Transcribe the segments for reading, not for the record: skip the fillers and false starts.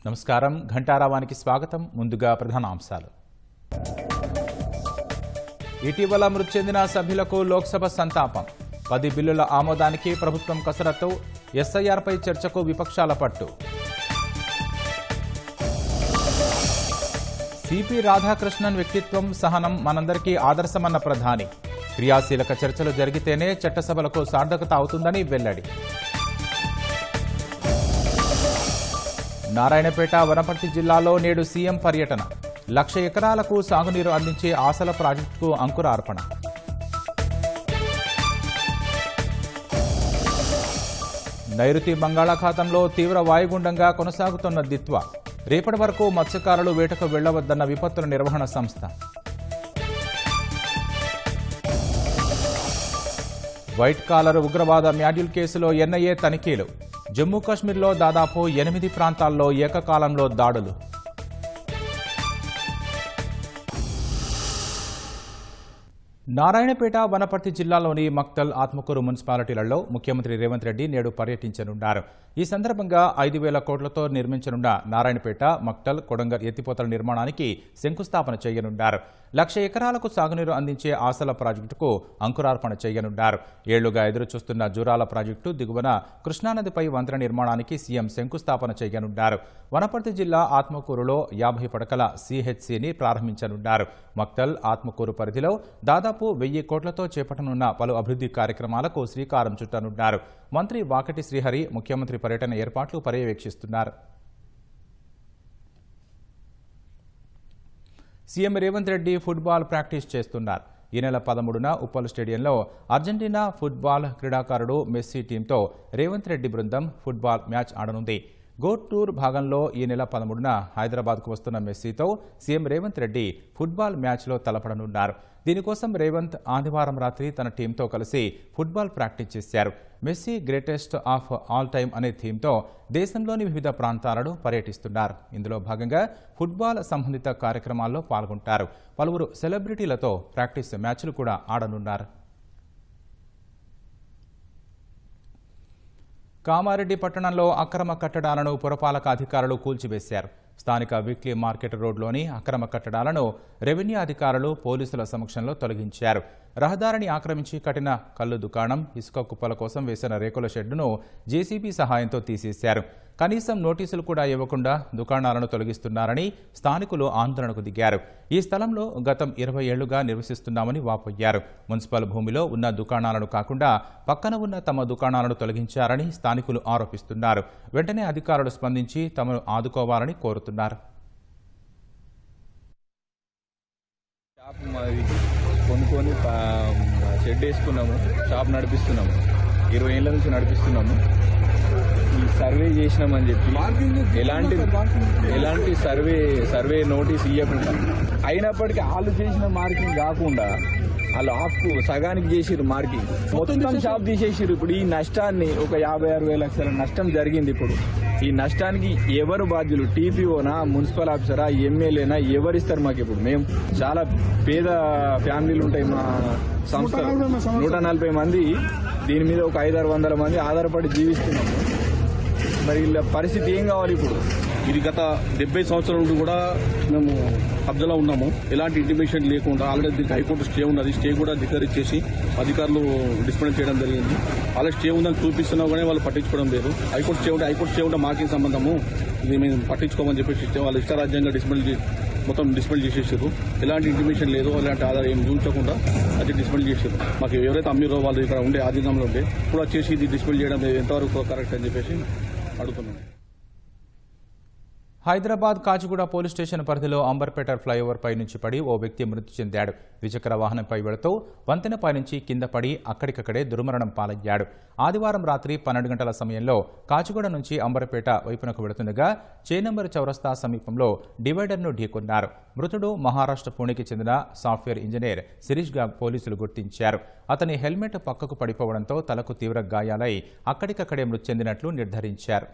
నమస్కారం ఘంటారావానికి స్వాగతం. ముందుగా ప్రధాన అంశాలు. ఇటీవల మృతి చెందిన సభ్యులకు లోక్సభ సంతాపం. 10 బిల్లుల ఆమోదానికి ప్రభుత్వం కసరత్తు. ఎస్ఐఆర్పై చర్చకు విపక్షాల పట్టు. సిపి రాధాకృష్ణన్ వ్యక్తిత్వం, సహనం మనందరికీ ఆదర్శమన్న ప్రధాని. క్రియాశీలక చర్చలు జరిగితేనే చట్టసభలకు సార్థకత అవుతుందని వెల్లడి. నారాయణపేట, వనపర్తి జిల్లాలో నేడు సీఎం పర్యటన. 1,00,000 ఎకరాలకు సాగునీరు అందించే ఆసల ప్రాజెక్టుకు అంకురార్పణ. నైరుతి బంగాళాఖాతంలో తీవ్ర వాయుగుండంగా కొనసాగుతున్న దిత్వా. రేపటి వరకు మత్స్యకారులు వేటకు వెళ్లవద్దన్న విపత్తుల నిర్వహణ సంస్థ. వైట్ కాలర్ ఉగ్రవాద మ్యాడ్యూల్ కేసులో ఎన్ఐఏ తనిఖీలు. జమ్మూ కాశ్మీర్లో దాదాపు 8 ప్రాంతాల్లో ఏకకాలంలో దాడులు. నారాయణపేట, వనపర్తి జిల్లాలోని మక్తల్, ఆత్మకూరు మున్సిపాలిటీలలో ముఖ్యమంత్రి రేవంత్ రెడ్డి నేడు పర్యటించనున్నారు. ఈ సందర్భంగా 5,000 కోట్లతో నిర్మించనున్న నారాయణపేట, మక్తల్, కొడంగల్ ఎత్తిపోతల నిర్మాణానికి శంకుస్థాపన చేయనున్నారు. 1,00,000 ఎకరాలకు సాగునీరు అందించే ఆసల ప్రాజెక్టుకు అంకురార్పణ చేయనున్నారు. ఏళ్లుగా ఎదురుచూస్తున్న జూరాల ప్రాజెక్టు దిగువన కృష్ణానదిపై వంతెన నిర్మాణానికి సీఎం శంకుస్థాపన చేయనున్నారు. వనపర్తి జిల్లా ఆత్మకూరులో 50 పడకల సిహెచ్సిని ప్రారంభించనున్నారు. మక్తల్, ఆత్మకూరు పరిధిలో దాదాపు 1,000 కోట్లతో చేపట్టనున్న పలు అభివృద్ధి కార్యక్రమాలకు శ్రీకారం చుట్టనున్నారు. మంత్రి వాకటి శ్రీహరి ముఖ్యమంత్రి పర్యటన ఏర్పాట్లు పర్యవేక్షిస్తున్నారు. CM Revanth Reddy football practice చేస్తున్నారు. ఈ నెల 13న ఉప్పల్ స్టేడియంలో అర్జెంటీనా ఫుట్బాల్ క్రీడాకారుడు మెస్సీ టీంతో రేవంత్ రెడ్డి బృందం ఫుట్బాల్ మ్యాచ్ ఆడనుంది. గోట్ టూర్ భాగంలో ఈ నెల 13న హైదరాబాద్కు వస్తున్న మెస్సీతో సీఎం రేవంత్ రెడ్డి ఫుట్బాల్ మ్యాచ్లో తలపడనున్నారు. దీనికోసం రేవంత్ ఆదివారం రాత్రి తన టీంతో కలిసి ఫుట్బాల్ ప్రాక్టీస్ చేశారు. Messi greatest of all time అనే థీమ్తో దేశంలోని వివిధ ప్రాంతాలను పర్యటిస్తున్నారు. ఇందులో భాగంగా ఫుట్బాల్ సంబంధిత కార్యక్రమాల్లో పాల్గొంటారు. పలువురు సెలబ్రిటీలతో ప్రాక్టీస్ మ్యాచ్లు కూడా ఆడనున్నారు. కామారెడ్డి పట్టణంలో అక్రమ కట్టడాలను పురపాలక అధికారులు కూల్చివేశారు. స్థానిక వీక్లీ మార్కెట్ రోడ్లోని అక్రమ కట్టడాలను రెవెన్యూ అధికారులు పోలీసుల సమక్షంలో తొలగించారు. రహదారిని ఆక్రమించి కట్టిన కల్లు దుకాణం, ఇసుక కుప్పల కోసం వేసిన రేకుల షెడ్డును జేసీబీ సహాయంతో తీసేశారు. కనీసం నోటీసులు కూడా ఇవ్వకుండా దుకాణాలను తొలగిస్తున్నారని స్థానికులు ఆందోళనకు దిగారు. ఈ స్థలంలో గతం 20 ఏళ్లుగా నివసిస్తున్నామని వాపోయారు. మున్సిపల్ భూమిలో ఉన్న దుకాణాలను కాకుండా పక్కన ఉన్న తమ దుకాణాలను తొలగించారని స్థానికులు ఆరోపిస్తున్నారు. వెంటనే అధికారులు స్పందించి తమను ఆదుకోవాలని కోరుతున్నారు. కొనుక్కొని షెడ్ వేసుకున్నాము, షాప్ నడిపిస్తున్నాము, 20 ఏళ్ల నుంచి నడిపిస్తున్నాము. ఈ సర్వే చేసినామని చెప్పి ఎలాంటి సర్వే నోటీస్ ఇవ్వకుండా, అయినప్పటికీ వాళ్ళు చేసిన మార్కింగ్ కాకుండా వాళ్ళు సగానికి చేసిరు మార్కింగ్, మొత్తం షాప్ తీసేసిరు. ఇప్పుడు ఈ నష్టాన్ని ఒక 56 లక్షల నష్టం జరిగింది. ఇప్పుడు ఈ నష్టానికి ఎవరు బాధ్యులు? టీపీఓనా, మున్సిపల్ ఆఫీసరా, ఎమ్మెల్యేనా? ఎవరిస్తారు మాకు? ఇప్పుడు మేము చాలా పేద ఫ్యామిలీలు ఉంటాయి మా సంస్థ. 140 మంది దీని మీద ఒక 500-600 మంది ఆధారపడి జీవిస్తున్నాము. మరి వీళ్ళ పరిస్థితి ఏం కావాలి ఇప్పుడు? ఇది గత 70 సంవత్సరాల నుండి కూడా మేము కబ్జాలో ఉన్నాము. ఎలాంటి ఇంటిమేషన్ లేకుండా ఆల్రెడీ దీనికి హైకోర్టు స్టే ఉన్నది. స్టే కూడా ధిక్కరించేసి అధికారులు డిస్పెండ్ చేయడం జరిగింది. ఆల్రెడీ స్టే ఉందని చూపిస్తున్నా కానీ వాళ్ళు పట్టించుకోవడం లేదు. హైకోర్టు స్టే ఉంటే మాకేం సంబంధము, ఇది మేము పట్టించుకోమని చెప్పేసి వాళ్ళు ఇష్టరాజ్యంగా మొత్తం డిస్పెండ్ చేసేసారు. ఎలాంటి ఇంటిమేషన్ లేదు, అలాంటి ఆధారం ఏం చూపించకుండా అది డిస్పెండ్ చేశారు. మాకు ఎవరైతే అమ్మిరో వాళ్ళు ఇక్కడ ఉండే ఆధీనంలో ఉండే ఇప్పుడు వచ్చేసి ఇది డిస్పెండ్ చేయడం ఎంతవరకు కరెక్ట్ అని చెప్పేసి అడుగుతున్నాం. హైదరాబాద్ కాచిగూడ పోలీస్ స్టేషన్ పరిధిలో అంబర్పేట ఫ్లైఓవర్ పై నుంచి పడి ఓ వ్యక్తి మృతి చెందాడు. ద్విచక్ర వాహనంపై వెళుతూ వంతెనపై నుంచి కింద పడి అక్కడికక్కడే దుర్మరణం పాలయ్యాడు. ఆదివారం రాత్రి 12 గంటల సమయంలో కాచిగూడ నుంచి అంబర్పేట వైపునకు వెళుతుండగా చేనంబర్ చౌరస్తా సమీపంలో డివైడర్ను ఢీకొన్నారు. మృతుడు మహారాష్ట్ర పూణేకి చెందిన సాఫ్ట్వేర్ ఇంజనీర్ శిరీష్గా పోలీసులు గుర్తించారు. అతని హెల్మెట్ పక్కకు పడిపోవడంతో తలకు తీవ్ర గాయాలై అక్కడికక్కడే మృతి చెందినట్లు నిర్ధారించారు.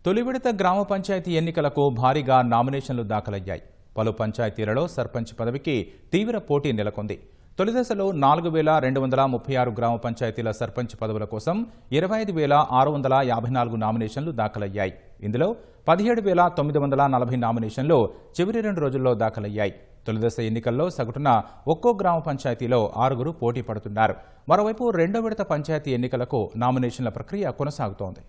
తొలి విడత గ్రామ పంచాయతీ ఎన్నికలకు భారీగా నామినేషన్లు దాఖలయ్యాయి. పలు పంచాయతీలలో సర్పంచ్ పదవికి తీవ్ర పోటీ నెలకొంది. తొలి దశలో 4,236 గ్రామ పంచాయతీల సర్పంచ్ పదవుల కోసం 25,654 నామినేషన్లు దాఖలయ్యాయి. ఇందులో 17,940 నామినేషన్లు చివరి 2 రోజుల్లో దాఖలయ్యాయి. తొలిదశ ఎన్నికల్లో సగటున ఒక్కో గ్రామ పంచాయతీలో 6 పోటీ పడుతున్నారు. మరోవైపు రెండో విడత పంచాయతీ ఎన్నికలకు నామినేషన్ల ప్రక్రియ కొనసాగుతోంది.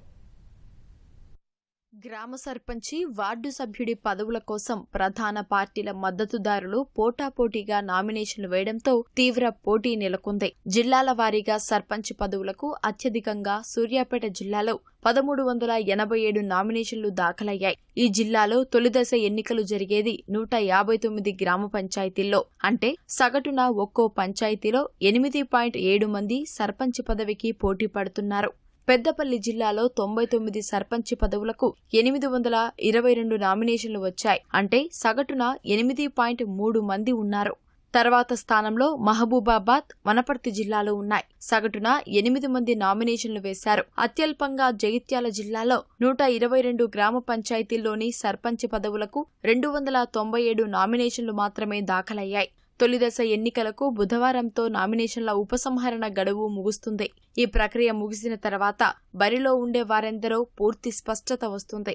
గ్రామ సర్పంచి, వార్డు సభ్యుడి పదవుల కోసం ప్రధాన పార్టీల మద్దతుదారులు పోటాపోటీగా నామినేషన్లు వేయడంతో తీవ్ర పోటీ నెలకొంది. జిల్లాల వారీగా సర్పంచ్ పదవులకు అత్యధికంగా సూర్యాపేట జిల్లాలో 1,387 నామినేషన్లు దాఖలయ్యాయి. ఈ జిల్లాలో తొలిదశ ఎన్నికలు జరిగేది 159 గ్రామ పంచాయతీల్లో. అంటే సగటున ఒక్కో పంచాయతీలో 8.7 మంది సర్పంచ్ పదవికి పోటీ పడుతున్నారు. పెద్దపల్లి జిల్లాలో 99 సర్పంచ్ పదవులకు 822 నామినేషన్లు వచ్చాయి. అంటే సగటున 8.3 మంది ఉన్నారు. తర్వాత స్థానంలో మహబూబాబాద్, వనపర్తి జిల్లాలో ఉన్నాయి. సగటున 8 మంది నామినేషన్లు వేశారు. అత్యల్పంగా జగిత్యాల జిల్లాలో 122 గ్రామ పంచాయతీల్లోని సర్పంచ్ పదవులకు 297 నామినేషన్లు మాత్రమే దాఖలయ్యాయి. తొలిదశ ఎన్నికలకు బుధవారంతో నామినేషన్ల ఉపసంహరణ గడువు ముగుస్తుంది. ఈ ప్రక్రియ ముగిసిన తర్వాత బరిలో ఉండే వారెందరో పూర్తి స్పష్టత వస్తుంది.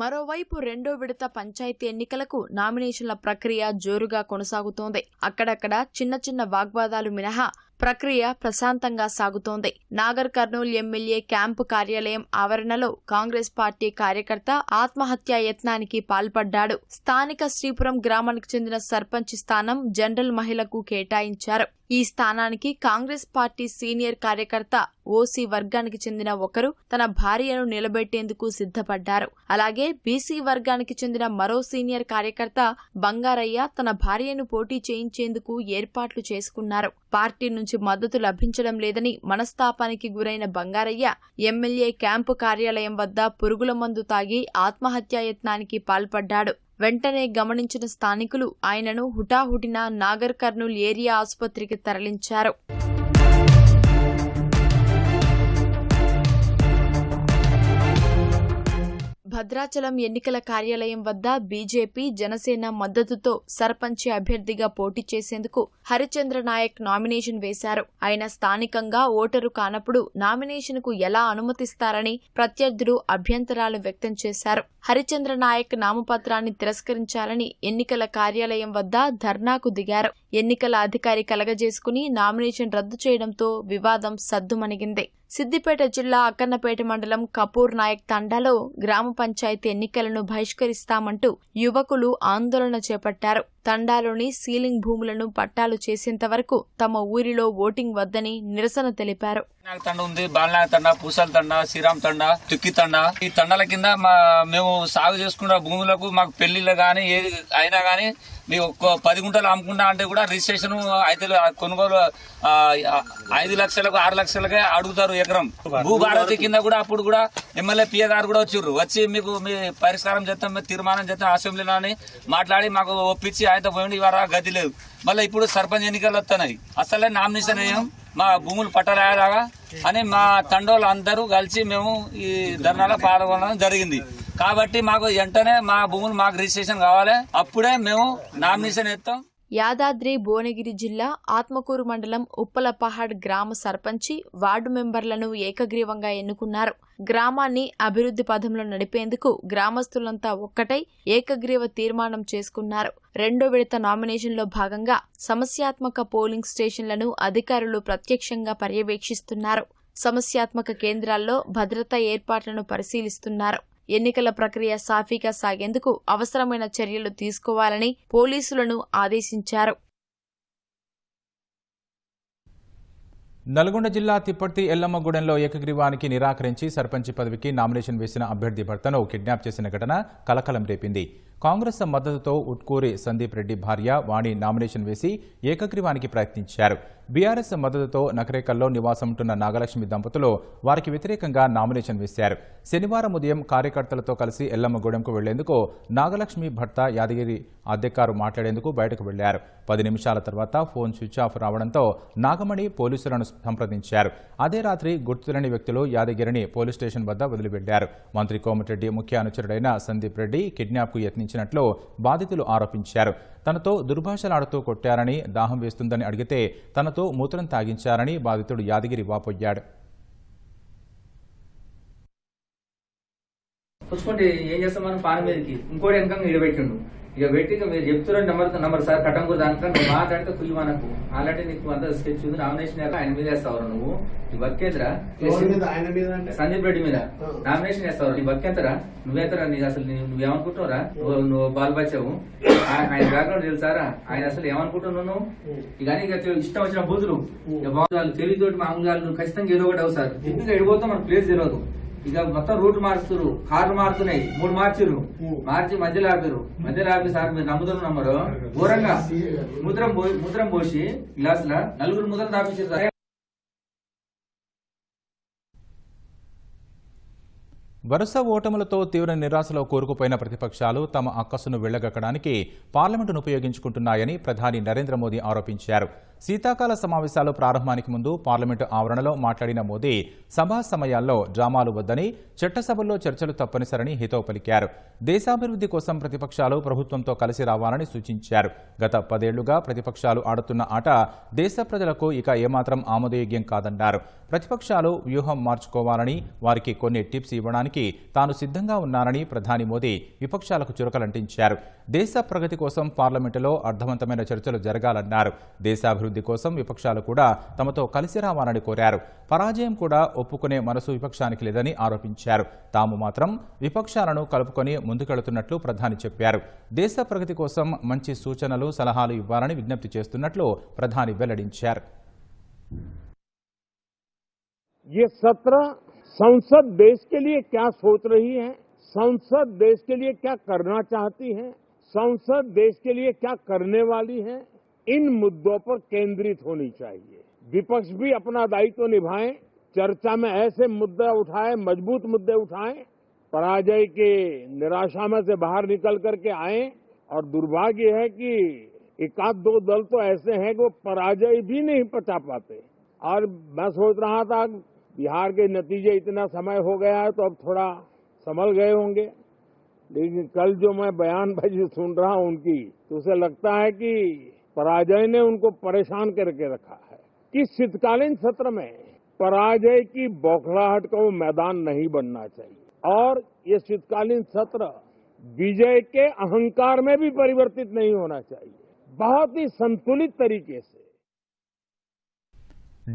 మరోవైపు రెండో విడత పంచాయతీ ఎన్నికలకు నామినేషన్ల ప్రక్రియ జోరుగా కొనసాగుతోంది. అక్కడక్కడ చిన్న చిన్న వాగ్వాదాలు మినహా ప్రక్రియ ప్రశాంతంగా సాగుతోంది. నాగర్ కర్నూల్ ఎమ్మెల్యే క్యాంపు కార్యాలయం ఆవరణలో కాంగ్రెస్ పార్టీ కార్యకర్త ఆత్మహత్యా యత్నానికి పాల్పడ్డాడు. స్థానిక శ్రీపురం గ్రామానికి చెందిన సర్పంచ్ స్థానం జనరల్ మహిళకు కేటాయించారు. ఈ స్థానానికి కాంగ్రెస్ పార్టీ సీనియర్ కార్యకర్త ఓసీ వర్గానికి చెందిన ఒకరు తన భార్యను నిలబెట్టేందుకు సిద్ధపడ్డారు. అలాగే బీసీ వర్గానికి చెందిన మరో సీనియర్ కార్యకర్త బంగారయ్య తన భార్యను పోటీ చేయించేందుకు ఏర్పాట్లు చేసుకున్నారు. పార్టీ నుంచి మద్దతు లభించడం లేదని మనస్తాపానికి గురైన బంగారయ్య ఎమ్మెల్యే క్యాంపు కార్యాలయం వద్ద పురుగుల మందు తాగి ఆత్మహత్యాయత్నానికి పాల్పడ్డాడు. వెంటనే గమనించిన స్థానికులు ఆయనను హుటాహుటిన నాగర్ కర్నూల్ ఏరియా ఆసుపత్రికి తరలించారు. భద్రాచలం ఎన్నికల కార్యాలయం వద్ద బీజేపీ, జనసేన మద్దతుతో సర్పంచి అభ్యర్థిగా పోటీ చేసేందుకు హరిచంద్ర నాయక్ నామినేషన్ వేశారు. ఆయన స్థానికంగా ఓటరు కానప్పుడు నామినేషన్కు ఎలా అనుమతిస్తారని ప్రత్యర్థులు అభ్యంతరాలు వ్యక్తం చేశారు. హరిచంద్ర నాయక్ నామపత్రాన్ని తిరస్కరించాలని ఎన్నికల కార్యాలయం వద్ద ధర్నాకు దిగారు. ఎన్నికల అధికారి కలగజేసుకుని నామినేషన్ రద్దు చేయడంతో వివాదం సద్దుమణిగింది. సిద్దిపేట జిల్లా అక్కన్నపేట మండలం కపూర్ నాయక్ తండాలో గ్రామ పంచాయతీ ఎన్నికలను బహిష్కరిస్తామంటూ యువకులు ఆందోళన చేపట్టారు. తండాలోని సీలింగ్ భూములను పట్టాలు చేసేంత వరకు తమ ఊరిలో ఓటింగ్ వద్దని నిరసన తెలిపారు. తండ ఉంది, బాలనాయక తండ, పూసల తండ, శ్రీరామ్ తండ, తుక్కి తండ. ఈ తండాల కింద మేము సాగు చేసుకున్న భూములకు మాకు పెళ్లిళ్ళు గానీ ఏది అయినా గానీ మీ ఒక్క 10 గుంటలు అమ్ముకుంటా అంటే కూడా రిజిస్ట్రేషన్ అయితే కొనుగోలు 5 లక్షలకు 6 లక్షలకే అడుగుతారు ఎకరం. భూభారతి కింద కూడా అప్పుడు కూడా ఎమ్మెల్యే పిఏ గారు కూడా వచ్చారు. వచ్చి మీకు మీ పరిష్కారం చేస్తాం, మీరు తీర్మానం చేస్తాం అసెంబ్లీలో అని మాట్లాడి మాకు ఒప్పించి ఆయనతో పోయింది. ఇవాళ గది లేదు. మళ్ళీ ఇప్పుడు సర్పంచ్ ఎన్నికలు వస్తున్నాయి. అసలే నామినేషన్ వేయం, మా భూములు పట్టరాయలాగా అని మా తండోళ్ళు అందరూ కలిసి మేము ఈ ధర్నాలో పాల్గొనడం జరిగింది. కాబట్టి మాకు వెంటనే మా భూములు మాకు రిజిస్ట్రేషన్ కావాలి, అప్పుడే మేము నామినేషన్ ఎత్తాం. యాదాద్రి భువనగిరి జిల్లా ఆత్మకూరు మండలం ఉప్పలపహాడ్ గ్రామ సర్పంచి, వార్డు మెంబర్లను ఏకగ్రీవంగా ఎన్నుకున్నారు. గ్రామాన్ని అభివృద్ధి పథంలో నడిపేందుకు గ్రామస్తులంతా ఒక్కటై ఏకగ్రీవ తీర్మానం చేసుకున్నారు. రెండో విడత నామినేషన్లో భాగంగా సమస్యాత్మక పోలింగ్ స్టేషన్లను అధికారులు ప్రత్యక్షంగా పర్యవేక్షిస్తున్నారు. సమస్యాత్మక కేంద్రాల్లో భద్రతా ఏర్పాట్లను పరిశీలిస్తున్నారు. ఎన్నికల ప్రక్రియ సాఫీగా సాగేందుకు అవసరమైన చర్యలు తీసుకోవాలని పోలీసులను ఆదేశించారు. నల్గొండ జిల్లా తిప్పర్తి ఎల్లమ్మగూడెంలో ఏకగ్రీవానికి నిరాకరించి సర్పంచి పదవికి నామినేషన్ వేసిన అభ్యర్థి భర్తను కిడ్నాప్ చేసిన ఘటన కలకలం రేపింది. కాంగ్రెస్ మద్దతుతో ఉట్కూరి సందీప్ రెడ్డి భార్య వాణి నామినేషన్ వేసి ఏకగ్రీవానికి ప్రయత్నించారు. బీఆర్ఎస్ మద్దతుతో నకరేకల్లో నివాసం ఉంటున్న నాగలక్ష్మి దంపతులు వారికి వ్యతిరేకంగా నామినేషన్ వేశారు. శనివారం ఉదయం కార్యకర్తలతో కలిసి ఎల్లమ్మగూడెంకు వెళ్లేందుకు నాగలక్ష్మి భర్త యాదగిరి అద్దెకారు మాట్లాడేందుకు బయటకు వెళ్లారు. 10 నిమిషాల తర్వాత ఫోన్ స్విచ్ ఆఫ్ రావడంతో నాగమణి పోలీసులను సంప్రదించారు. అదే రాత్రి గుర్తులేని వ్యక్తులు యాదగిరిని పోలీస్ స్టేషన్ వద్ద వదిలి వెళ్లారు. మంత్రి కోమటిరెడ్డి ముఖ్య అనుచరుడైన సందీప్ రెడ్డి కిడ్నాప్కు యత్నించినట్లు బాధితులు ఆరోపించారు. తనతో దుర్భాషలాడుతూ కొట్టారని, దాహం వేస్తుందని అడిగితే తనతో మూత్రం తాగించారని బాధితుడు యాదగిరి వాపోయాడు. పుచ్చుకుంటే ఏం చేస్తాం మనం పాన మీదకి ఇంకోటి వెనకంగా ఇడబెట్టిండు. ఇక పెట్టి మీరు చెప్తున్నారు నంబర్ సార్ కట్టంకూరు దానికన్నా నువ్వు మాట్లాడితే ఫుల్ మనకు ఆల్రెడీ నీకు అంత స్కెచ్ ఉంది. నామినేషన్ ఆయన మీద వేస్తావు నువ్వు ఈ బక్కేంద్రా సందీప్ రెడ్డి మీద నామినేషన్ వేస్తావు నీ బక్కేంతరా నువ్వేంతరా నీకు అసలు నువ్వేమనుకుంటున్నారా నువ్వు బాల్బచ్చావు ఆయన బ్యాక్గ్రౌండ్ తెలుసారా ఆయన అసలు ఏమనుకుంటున్నావు నువ్వు ఇక ఇష్టం వచ్చిన బూతులు వాళ్ళు తెలివితోటి మామూలుగా నువ్వు ఖచ్చితంగా ఏదో ఒకటి అవుతారు ఎందుకు ఎడిపోతావు మనకు ప్లేస్ తెలియదు. ఇక మొత్తం రూట్ మారుస్తున్నారు, కార్లు మారుతున్నాయి, 3 మార్చిర్రు, మార్చి మధ్యలో ఆపి సార్ మీరు నమ్మరు ఘోరంగా ముద్రం పోసి గ్లాసుల 4 ముద్రలు తాపించారు సార్. వరుస ఓటములతో తీవ్ర నిరాశలో కూరుకుపోయిన ప్రతిపక్షాలు తమ అక్కసును వెళ్లగక్కడానికి పార్లమెంటును ఉపయోగించుకుంటున్నాయని ప్రధాని నరేంద్ర మోదీ ఆరోపించారు. శీతాకాల సమావేశాలు ప్రారంభానికి ముందు పార్లమెంటు ఆవరణలో మాట్లాడిన మోదీ సభా సమయాల్లో డ్రామాలు వద్దని, చట్టసభల్లో చర్చలు తప్పనిసరని హితవు పలికారు. దేశాభివృద్ధి కోసం ప్రతిపక్షాలు ప్రభుత్వంతో కలిసి రావాలని సూచించారు. గత 10 ఏళ్లుగా ప్రతిపక్షాలు ఆడుతున్న ఆట దేశ ప్రజలకు ఇక ఏమాత్రం ఆమోదయోగ్యం కాదన్నారు. ప్రతిపక్షాలు వ్యూహం మార్చుకోవాలని, వారికి కొన్ని టిప్స్ ఇవ్వడానికి తాను సిద్ధంగా ఉన్నానని ప్రధాని మోదీ విపక్షాలకు చురకలంటించారు. దేశ ప్రగతి కోసం పార్లమెంటులో అర్థవంతమైన చర్చలు జరగాలన్నారు. దేశాభివృద్ధి కోసం విపక్షాలు కూడా తమతో కలిసి రావాలని కోరారు. పరాజయం కూడా ఒప్పుకునే మనసు విపక్షానికి లేదని ఆరోపించారు. తాము మాత్రం విపక్షాలను కలుపుకొని ముందుకెళ్తున్నట్లు ప్రధాని చెప్పారు. దేశ ప్రగతి కోసం మంచి సూచనలు, సలహాలు ఇవ్వాలని విజ్ఞప్తి చేస్తున్నట్లు ప్రధాని వెల్లడించారు. ये सत्र संसद देश के लिए क्या सोच रही है, संसद देश के लिए क्या करना चाहती है, संसद देश के लिए क्या करने वाली है, इन मुद्दों पर केंद्रित होनी चाहिए. विपक्ष भी अपना दायित्व निभाएं, चर्चा में ऐसे मुद्दे उठाएं, मजबूत मुद्दे उठाएं, पराजय के निराशा में से बाहर निकल करके आए. और दुर्भाग्य है कि 1-2 दल तो ऐसे हैं कि वो पराजय भी नहीं पचा पाते. और मैं सोच रहा था बिहार के नतीजे इतना समय हो गया है तो अब थोड़ा संभल गए होंगे, लेकिन कल जो मैं बयानबाजी सुन रहा हूं उनकी, तो उसे लगता है कि पराजय ने उनको परेशान करके रखा है. कि शीतकालीन सत्र में पराजय की बौखलाहट का वो मैदान नहीं बनना चाहिए और ये शीतकालीन सत्र विजय के अहंकार में भी परिवर्तित नहीं होना चाहिए. बहुत ही संतुलित तरीके से.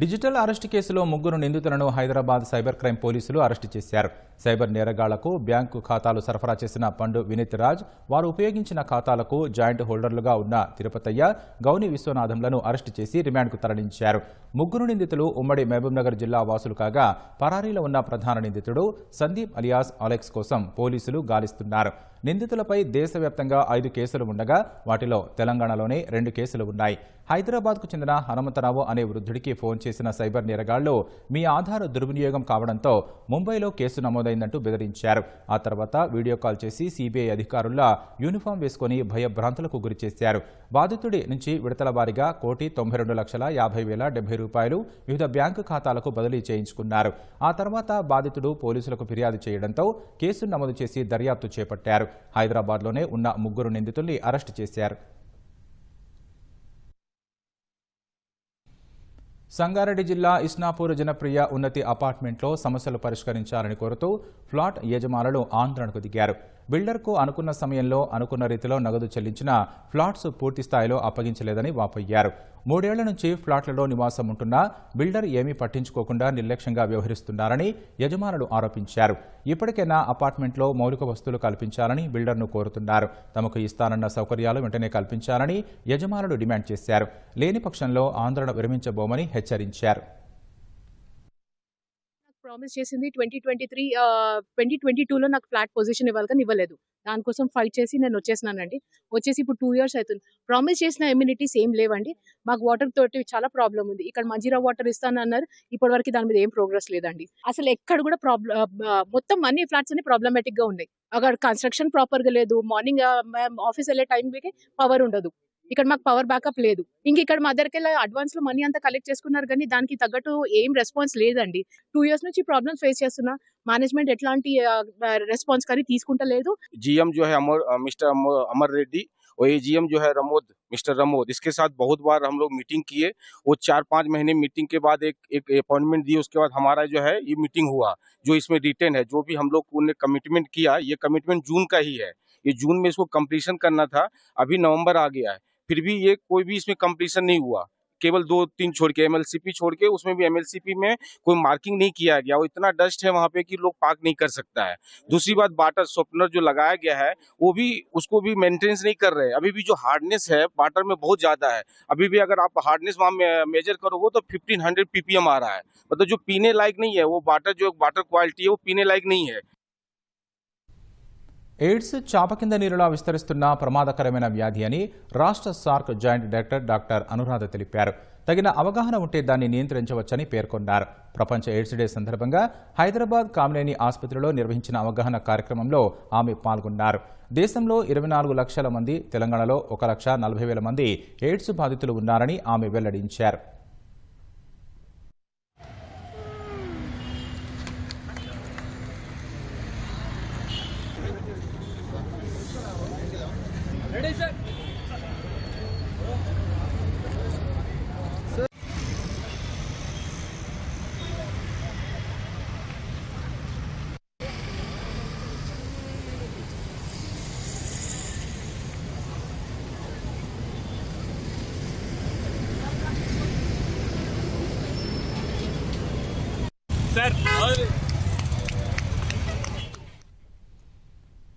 డిజిటల్ అరెస్టు కేసులో 3 నిందితులను హైదరాబాద్ సైబర్ క్రైమ్ పోలీసులు అరెస్టు చేశారు. సైబర్ నేరగాళ్లకు బ్యాంకు ఖాతాలు సరఫరా చేసిన పండు వినీత్ రాజ్, వారు ఉపయోగించిన ఖాతాలకు జాయింట్ హోల్డర్లుగా ఉన్న తిరుపతయ్య, గౌని విశ్వనాథంలను అరెస్టు చేసి రిమాండ్కు తరలించారు. 3 నిందితులు ఉమ్మడి మహబూబ్నగర్ జిల్లా వాసులు కాగా, పరారీలో ఉన్న ప్రధాన నిందితుడు సందీప్ అలియాస్ అలెక్స్ కోసం పోలీసులు గాలిస్తున్నారు. నిందితులపై దేశవ్యాప్తంగా 5 కేసులు ఉండగా, వాటిలో తెలంగాణలోనే 2 కేసులు ఉన్నాయి. హైదరాబాద్కు చెందిన హనుమంతరావు అనే వృద్ధుడికి ఫోన్ చేసిన సైబర్ నేరగాళ్లు మీ ఆధార్ దుర్వినియోగం కావడంతో ముంబైలో కేసు నమోదైందంటూ బెదిరించారు. ఆ తర్వాత వీడియో కాల్ చేసి సిబిఐ అధికారుల యూనిఫామ్ వేసుకుని భయభ్రాంతులకు గురిచేశారు. బాధితుడి నుంచి విడతల వారీగా ₹1,92,50,070 వివిధ బ్యాంకు ఖాతాలకు బదిలీ చేయించుకున్నారు. ఆ తర్వాత బాధితుడు పోలీసులకు ఫిర్యాదు చేయడంతో కేసు నమోదు చేసి దర్యాప్తు చేపట్టారు. హైదరాబాద్లోనే ఉన్న 3 నిందితుల్ని అరెస్టు చేశారు. సంగారెడ్డి జిల్లా ఇస్నాపూర్ జనప్రియ ఉన్నతి అపార్ట్మెంట్లో సమస్యలు పరిష్కరించాలని కోరుతూ ఫ్లాట్ యజమానులు ఆందోళనకు దిగారు. బిల్డర్కు అనుకున్న సమయంలో అనుకున్న రీతిలో నగదు చెల్లించిన ఫ్లాట్స్ పూర్తి స్థాయిలో అప్పగించలేదని వాపోయారు. 3 ఏళ్ల నుంచి ఫ్లాట్లలో నివాసం ఉంటున్నా బిల్డర్ ఏమీ పట్టించుకోకుండా నిర్లక్ష్యంగా వ్యవహరిస్తున్నారని యజమానులు ఆరోపించారు. ఇప్పటికైనా అపార్ట్మెంట్లో మౌలిక వస్తువులు కల్పించాలని బిల్డర్ను కోరుతున్నారు. తమకు ఇస్తానన్న సౌకర్యాలు వెంటనే కల్పించాలని యజమానులు డిమాండ్ చేశారు. లేని పక్షంలో ఆందోళన విరమించబోమని హెచ్చరించారు. ప్రామిస్ చేసింది 2022లో నాకు ఫ్లాట్ పొజిషన్ ఇవ్వాలి కానీ ఇవ్వలేదు. దానికోసం ఫైట్ చేసి నేను వచ్చేసినానండి. వచ్చేసి ఇప్పుడు 2 years అవుతుంది. ప్రామిస్ చేసిన ఎమ్యూనిటీస్ ఏం లేవండి. మాకు వాటర్ తోటి చాలా ప్రాబ్లం ఉంది. ఇక్కడ మంజీరా వాటర్ ఇస్తానన్నారు. ఇప్పటివరకు దాని మీద ఏం ప్రోగ్రెస్ లేదండి. అసలు ఎక్కడ కూడా మొత్తం అన్ని ఫ్లాట్స్ అన్ని ప్రాబ్లమాటిక్ గా ఉన్నాయి. అక్కడ కన్స్ట్రక్షన్ ప్రాపర్ గా లేదు. మార్నింగ్ ఆఫీస్ వెళ్ళే టైంకి పవర్ ఉండదు. ఇక్కడ మాకు పవర్ బ్యాకప్ లేదు. ఇంక ఇక్కడ మా దగ్గరికి అడ్వాన్స్ లో మనీ అంతా కలెక్ట్ చేసుకున్నారు కానీ దానికి తగ్గట్టు ఏం రెస్పాన్స్ లేదండి. 2 years నుంచి ప్రాబ్లమ్స్ ఫేస్ చేస్తున్నా. మేనేజ్మెంట్ ఎట్లాంటి రెస్పాన్స్ కానీ తీసుకుంటలేదు. जीएम जो है मिस्टर अमर रेड्डी और एजीएम जो है मिस्टर रमोद, इसके साथ बहुत बार हम लोग मीटिंग किए. वो 4-5 महीने मीटिंग के बाद एक अपॉइंटमेंट दिए. उसके बाद हमारा जो है ये मीटिंग हुआ, जो इसमें रिटेन है, जो भी हम लोग ने कमिटमेंट किया, ये कमिटमेंट जून का ही है. ये जून में इसको कंप्लीशन करना था. अभी नवंबर आ गया है, फिर भी ये कोई भी इसमें कंप्लीशन नहीं हुआ. केवल 2-3 छोड़ के एमएलसीपी छोड़ के, उसमें भी एमएलसीपी में कोई मार्किंग नहीं किया गया. वो इतना डस्ट है वहाँ पे कि लोग पार्क नहीं कर सकता है. दूसरी बात, वाटर सॉफ्टनर जो लगाया गया है वो भी उसको भी मेंटेनेंस नहीं कर रहे. अभी भी जो हार्डनेस है वाटर में बहुत ज्यादा है. अभी भी अगर आप हार्डनेस वहाँ मेजर करोगे तो 1500 ppm आ रहा है. मतलब जो पीने लायक नहीं है, वो वाटर जो वाटर क्वालिटी है वो पीने लायक नहीं है. ఎయిడ్స్ చాప కింద నీరులా విస్తరిస్తున్న ప్రమాదకరమైన వ్యాధి అని రాష్ట్ర SAARC joint director doctor Anuradha తెలిపారు. తగిన అవగాహన ఉంటే దాన్ని నియంత్రించవచ్చని పేర్కొన్నారు. ప్రపంచ ఎయిడ్స్ డే సందర్భంగా హైదరాబాద్ కామినేని ఆసుపత్రిలో నిర్వహించిన అవగాహన కార్యక్రమంలో ఆమె పాల్గొన్నారు. దేశంలో 24 లక్షల మంది, తెలంగాణలో 1,40,000 మంది ఎయిడ్స్ బాధితులు ఉన్నారని ఆమె వెల్లడించారు.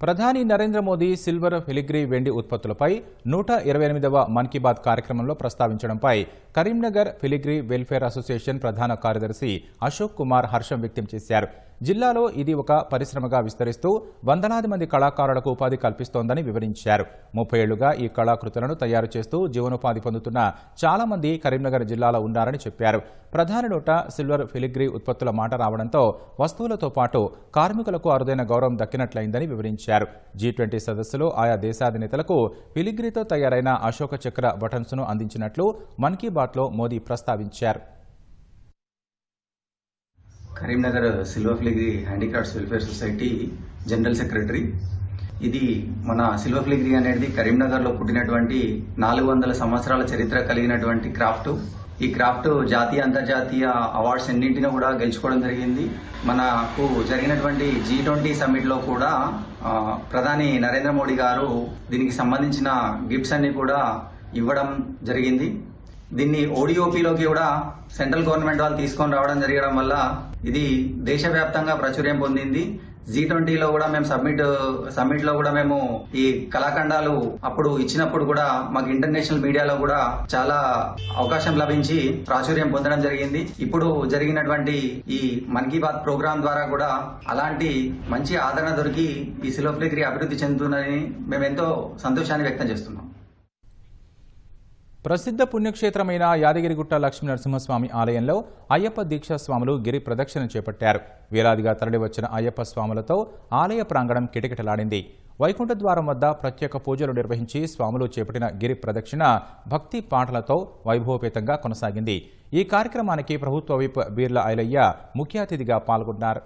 ప్రధాని నరేంద్ర మోదీ సిల్వర్ ఫిలిగ్రీ వెండి ఉత్పత్తులపై 128వ మన్ కీ బాత్ కార్యక్రమంలో ప్రస్తావించడంపై కరీంనగర్ ఫిలిగ్రీ వెల్ఫేర్ అసోసియేషన్ ప్రధాన కార్యదర్శి అశోక్ కుమార్ హర్షం వ్యక్తం చేశారు. జిల్లాలో ఇది ఒక పరిశ్రమగా విస్తరిస్తూ వందలాది మంది కళాకారులకు ఉపాధి కల్పిస్తోందని వివరించారు. 30 ఏళ్లుగా ఈ కళాకృతులను తయారు చేస్తూ జీవనోపాధి పొందుతున్న చాలా మంది కరీంనగర్ జిల్లాలో ఉన్నారని చెప్పారు. ప్రధాని నోట సిల్వర్ ఫిలిగ్రీ ఉత్పత్తుల మాట రావడంతో వస్తువులతో పాటు కార్మికులకు అరుదైన గౌరవం దక్కినట్లయిందని వివరించారు. G20 సదస్సులో ఆయా దేశాధినేతలకు ఫిలిగ్రీతో తయారైన అశోక చక్ర బటన్స్ను అందించినట్లు మన్ కీ బాత్లో మోదీ ప్రస్తావించారు. Karimnagar silver filigree handicrafts welfare society general secretary. ఇది మన సిల్వర్ ఫిలిగ్రీ అనేది కరీంనగర్లో పుట్టినటువంటి 400 సంవత్సరాల చరిత్ర కలిగినటువంటి క్రాఫ్ట్. ఈ క్రాఫ్ట్ జాతీయ అంతర్జాతీయ అవార్డ్స్ ఎన్నింటినీ కూడా గెలుచుకోవడం జరిగింది. మనకు జరిగినటువంటి G20 సమ్మిట్లో కూడా ప్రధాని నరేంద్ర మోడీ గారు దీనికి సంబంధించిన గిఫ్ట్స్ అన్ని కూడా ఇవ్వడం జరిగింది. దీన్ని ఓడిఓపిలోకి కూడా సెంట్రల్ గవర్నమెంట్ వాళ్ళు తీసుకొని రావడం జరగడం వల్ల ఇది దేశవ్యాప్తంగా ప్రాచుర్యం పొందింది. G20లో కూడా మేము సమ్మిట్ లో కూడా మేము ఈ కళాఖండాలు అప్పుడు ఇచ్చినప్పుడు కూడా మాకు ఇంటర్నేషనల్ మీడియాలో కూడా చాలా అవకాశం లభించి ప్రాచుర్యం పొందడం జరిగింది. ఇప్పుడు జరిగినటువంటి ఈ మన్ కీ బాత్ ప్రోగ్రాం ద్వారా కూడా అలాంటి మంచి ఆదరణ దొరికి ఈ సిల్వర్ ఫిలిగ్రీ అభివృద్ధి చెందుతుందని మేము ఎంతో సంతోషాన్ని వ్యక్తం చేస్తున్నాం. ప్రసిద్ధ పుణ్యక్షేత్రమైన యాదగిరిగుట్ట లక్ష్మీ నరసింహస్వామి ఆలయంలో అయ్యప్ప దీక్షా స్వాములు గిరి ప్రదక్షిణ చేపట్టారు. వేలాదిగా తరలివచ్చిన అయ్యప్ప స్వాములతో ఆలయ ప్రాంగణం కిటకిటలాడింది. వైకుంఠ ద్వారం వద్ద ప్రత్యేక పూజలు నిర్వహించి స్వాములు చేపట్టిన గిరి ప్రదక్షిణ భక్తి పాటలతో వైభవపేతంగా కొనసాగింది. ఈ కార్యక్రమానికి ప్రభుత్వ విప్ బీర్ల ఐలయ్య ముఖ్య అతిథిగా పాల్గొన్నారు.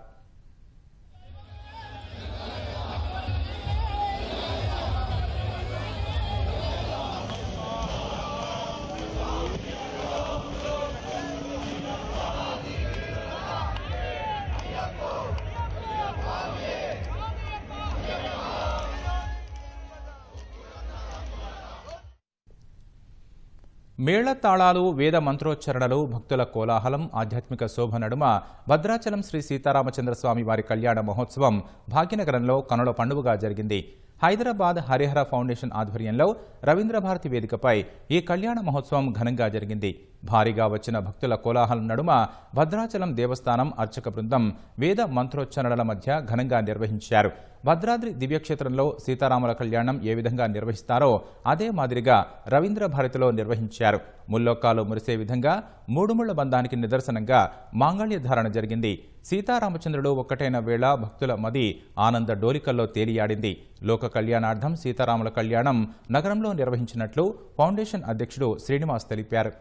మేళతాళాలు, వేద మంత్రోచ్చరణలు, భక్తుల కోలాహలం, ఆధ్యాత్మిక శోభ నడుమ భద్రాచలం శ్రీ సీతారామచంద్రస్వామి వారి కళ్యాణ మహోత్సవం భాగ్యనగరంలో కనుల పండుగగా జరిగింది. హైదరాబాద్ హరిహర ఫౌండేషన్ ఆధ్వర్యంలో రవీంద్రభారతి వేదికపై ఈ కళ్యాణ మహోత్సవం ఘనంగా జరిగింది. భారీగా వచ్చిన భక్తుల కోలాహలం నడుమ భద్రాచలం దేవస్థానం అర్చక బృందం వేద మంత్రోచ్చరణల మధ్య ఘనంగా నిర్వహించారు. భద్రాద్రి దివ్యక్షేత్రంలో సీతారాముల కళ్యాణం ఏ విధంగా నిర్వహిస్తారో అదే మాదిరిగా రవీంద్ర భారతిలో నిర్వహించారు. ముల్లోకాలు మురిసే విధంగా మూడుముళ్ల బంధానికి నిదర్శనంగా మాంగళ్య ధారణ జరిగింది. సీతారామచంద్రుడు ఒక్కటైన వేళ భక్తుల మది ఆనంద డోలికల్లో తేలియాడింది. లోక కళ్యాణార్థం సీతారాముల కళ్యాణం నగరంలో నిర్వహించినట్లు ఫౌండేషన్ అధ్యక్షుడు శ్రీనివాస్ తెలిపారు.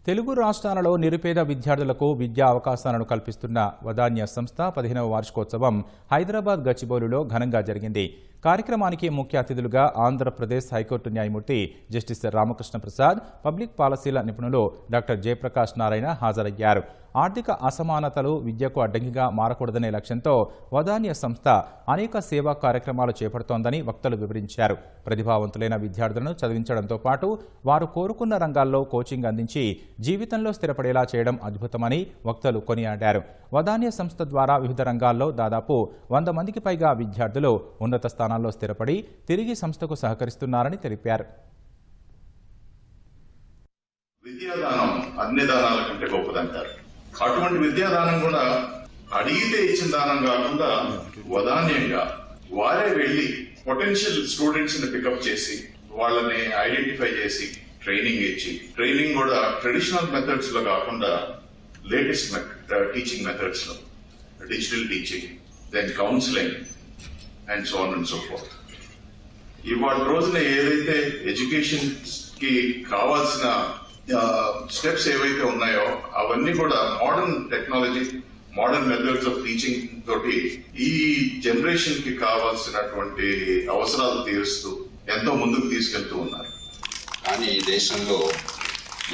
తెలుగు రాష్ట్రాలలో నిరుపేద విద్యార్థులకు విద్యా అవకాశాలను కల్పిస్తున్న వదాన్య సంస్థ 15వ వార్షికోత్సవం హైదరాబాద్ గచ్చిబౌలిలో ఘనంగా జరిగింది. కార్యక్రమానికి ముఖ్య అతిథులుగా ఆంధ్రప్రదేశ్ హైకోర్టు న్యాయమూర్తి జస్టిస్ రామకృష్ణ ప్రసాద్, పబ్లిక్ పాలసీల నిపుణులు డాక్టర్ జయప్రకాష్ నారాయణ హాజరయ్యారు. ఆర్థిక అసమానతలు విద్యకు అడ్డంకిగా మారకూడదనే లక్ష్యంతో వదాన్య సంస్థ అనేక సేవా కార్యక్రమాలు చేపడుతోందని వక్తలు వివరించారు. ప్రతిభావంతులైన విద్యార్థులను చదివించడంతో పాటు వారు కోరుకున్న రంగాల్లో కోచింగ్ అందించి జీవితంలో స్థిరపడేలా చేయడం అద్భుతమని వక్తలు కొనియాడారు. వదాన్య సంస్థ ద్వారా వివిధ రంగాల్లో దాదాపు 100 మందికి పైగా విద్యార్థులు ఉన్నత స్థానాల్లో స్థిరపడి తిరిగి సంస్థకు సహకరిస్తున్నారని తెలిపారు. విద్యాదానం అన్ని దానాల కంటే గొప్పదంటారు. అటువంటి విద్యాదానం కూడా అడిగితే ఇచ్చిన దానం కాకుండా వదాన్యంగా వారే వెళ్లి పొటెన్షియల్ స్టూడెంట్స్ ని పికప్ చేసి వాళ్ళని ఐడెంటిఫై చేసి ట్రైనింగ్ ఇచ్చి, ట్రైనింగ్ కూడా ట్రెడిషనల్ మెథడ్స్ లో కాకుండా లేటెస్ట్ టీచింగ్ మెథడ్స్ లో, digital teaching, then counselling and so on and so forth. ఇవాళ రోజున ఏదైతే ఎడ్యుకేషన్ కి కావాల్సిన స్టెప్స్ ఏవైతే ఉన్నాయో అవన్నీ కూడా modern technology, modern methods of teaching తోటి ఈ జనరేషన్ కి కావాల్సినటువంటి అవసరాలు తీరుస్తూ ఎంతో ముందుకు తీసుకెళ్తూ ఉన్నారు. కానీ ఈ దేశంలో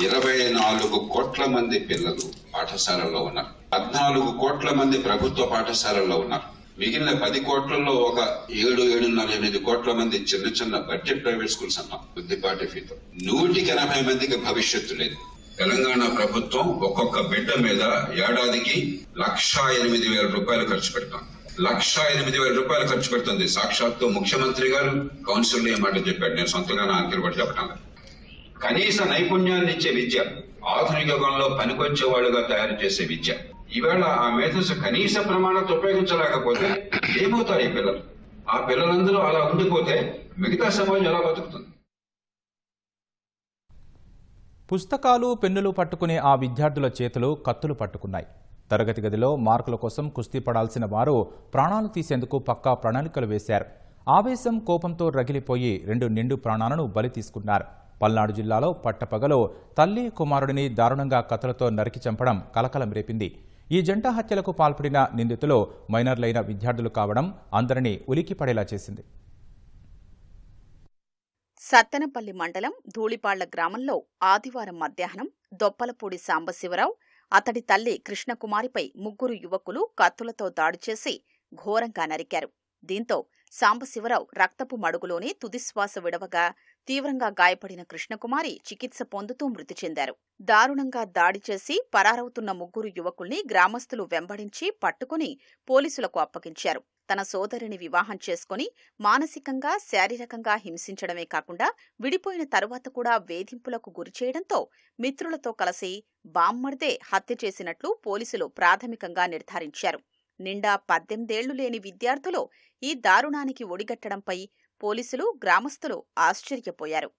24 కోట్ల మంది పిల్లలు పాఠశాలల్లో ఉన్నారు. 14 కోట్ల మంది ప్రభుత్వ పాఠశాలల్లో ఉన్నారు. మిగిలిన 10 కోట్లలో ఒక 7-8 కోట్ల మంది చిన్న చిన్న బడ్జెట్ ప్రైవేట్ స్కూల్స్ అన్నాం. కొద్దిపాటి ఫీతో 180 మందికి భవిష్యత్తు లేదు. తెలంగాణ ప్రభుత్వం ఒక్కొక్క బిడ్డ మీద ఏడాదికి 1,08,000 రూపాయలు ఖర్చు పెడతాం. 1,08,000 రూపాయలు ఖర్చు పెడుతుంది. సాక్షాత్తు ముఖ్యమంత్రి గారు కౌన్సిల్ ఏ మాట చెప్పాడు, నేను సొంతంగా నా అంకెలు పట్టి చెప్పడం. కనీస నైపుణ్యాన్ని ఇచ్చే విద్య, ఆధునిక యుగంలో పనికొచ్చే వాళ్ళుగా తయారు చేసే విద్య, ఈవేళ ఆ మేధస్సు కనీస ప్రమాణాలతో ఉపయోగించలేకపోతే ఏమవుతారు ఈ పిల్లలు? ఆ పిల్లలందరూ అలా ఉండిపోతే మిగతా సమాజం ఎలా బతుకుతుంది? పుస్తకాలు, పెన్నులు పట్టుకునే ఆ విద్యార్థుల చేతులు కత్తులు పట్టుకున్నాయి. తరగతి గదిలో మార్కుల కోసం కుస్తీ పడాల్సిన వారు ప్రాణాలు తీసేందుకు పక్కా ప్రణాళికలు వేశారు. ఆవేశం, కోపంతో రగిలిపోయి 2 నిండు ప్రాణాలను బలి తీసుకున్నారు. పల్నాడు జిల్లాలో పట్టపగలో తల్లి, కుమారుడిని దారుణంగా కత్తులతో నరికి చంపడం కలకలం రేపింది. ఈ జంట హత్యలకు పాల్పడిన నిందితులు మైనర్లైన విద్యార్థులు కావడం అందరినీ ఉలికిపడేలా చేసింది. సత్తెనపల్లి మండలం ధూళిపాళ్ల గ్రామంలో ఆదివారం మధ్యాహ్నం దొప్పలపూడి సాంబశివరావు, అతడి తల్లి కృష్ణకుమారిపై 3 యువకులు కత్తులతో దాడి చేసి ఘోరంగా నరికారు. దీంతో సాంబశివరావు రక్తపు మడుగులోనే తుదిశ్వాస విడవగా తీవ్రంగా గాయపడిన కృష్ణకుమారి చికిత్స పొందుతూ మృతి చెందారు. దారుణంగా దాడి చేసి పరారవుతున్న 3 యువకుల్ని గ్రామస్తులు వెంబడించి పట్టుకుని పోలీసులకు అప్పగించారు. తన సోదరిని వివాహం చేసుకుని మానసికంగా, శారీరకంగా హింసించడమే కాకుండా విడిపోయిన తరువాత కూడా వేధింపులకు గురిచేయడంతో మిత్రులతో కలిసి బామ్మర్దే హత్య చేసినట్లు పోలీసులు ప్రాథమికంగా నిర్ధారించారు. నిండా 18 ఏళ్లు లేని విద్యార్థులు ఈ దారుణానికి ఒడిగట్టడంపై పోలీసులు, గ్రామస్తులు ఆశ్చర్యపోయారు.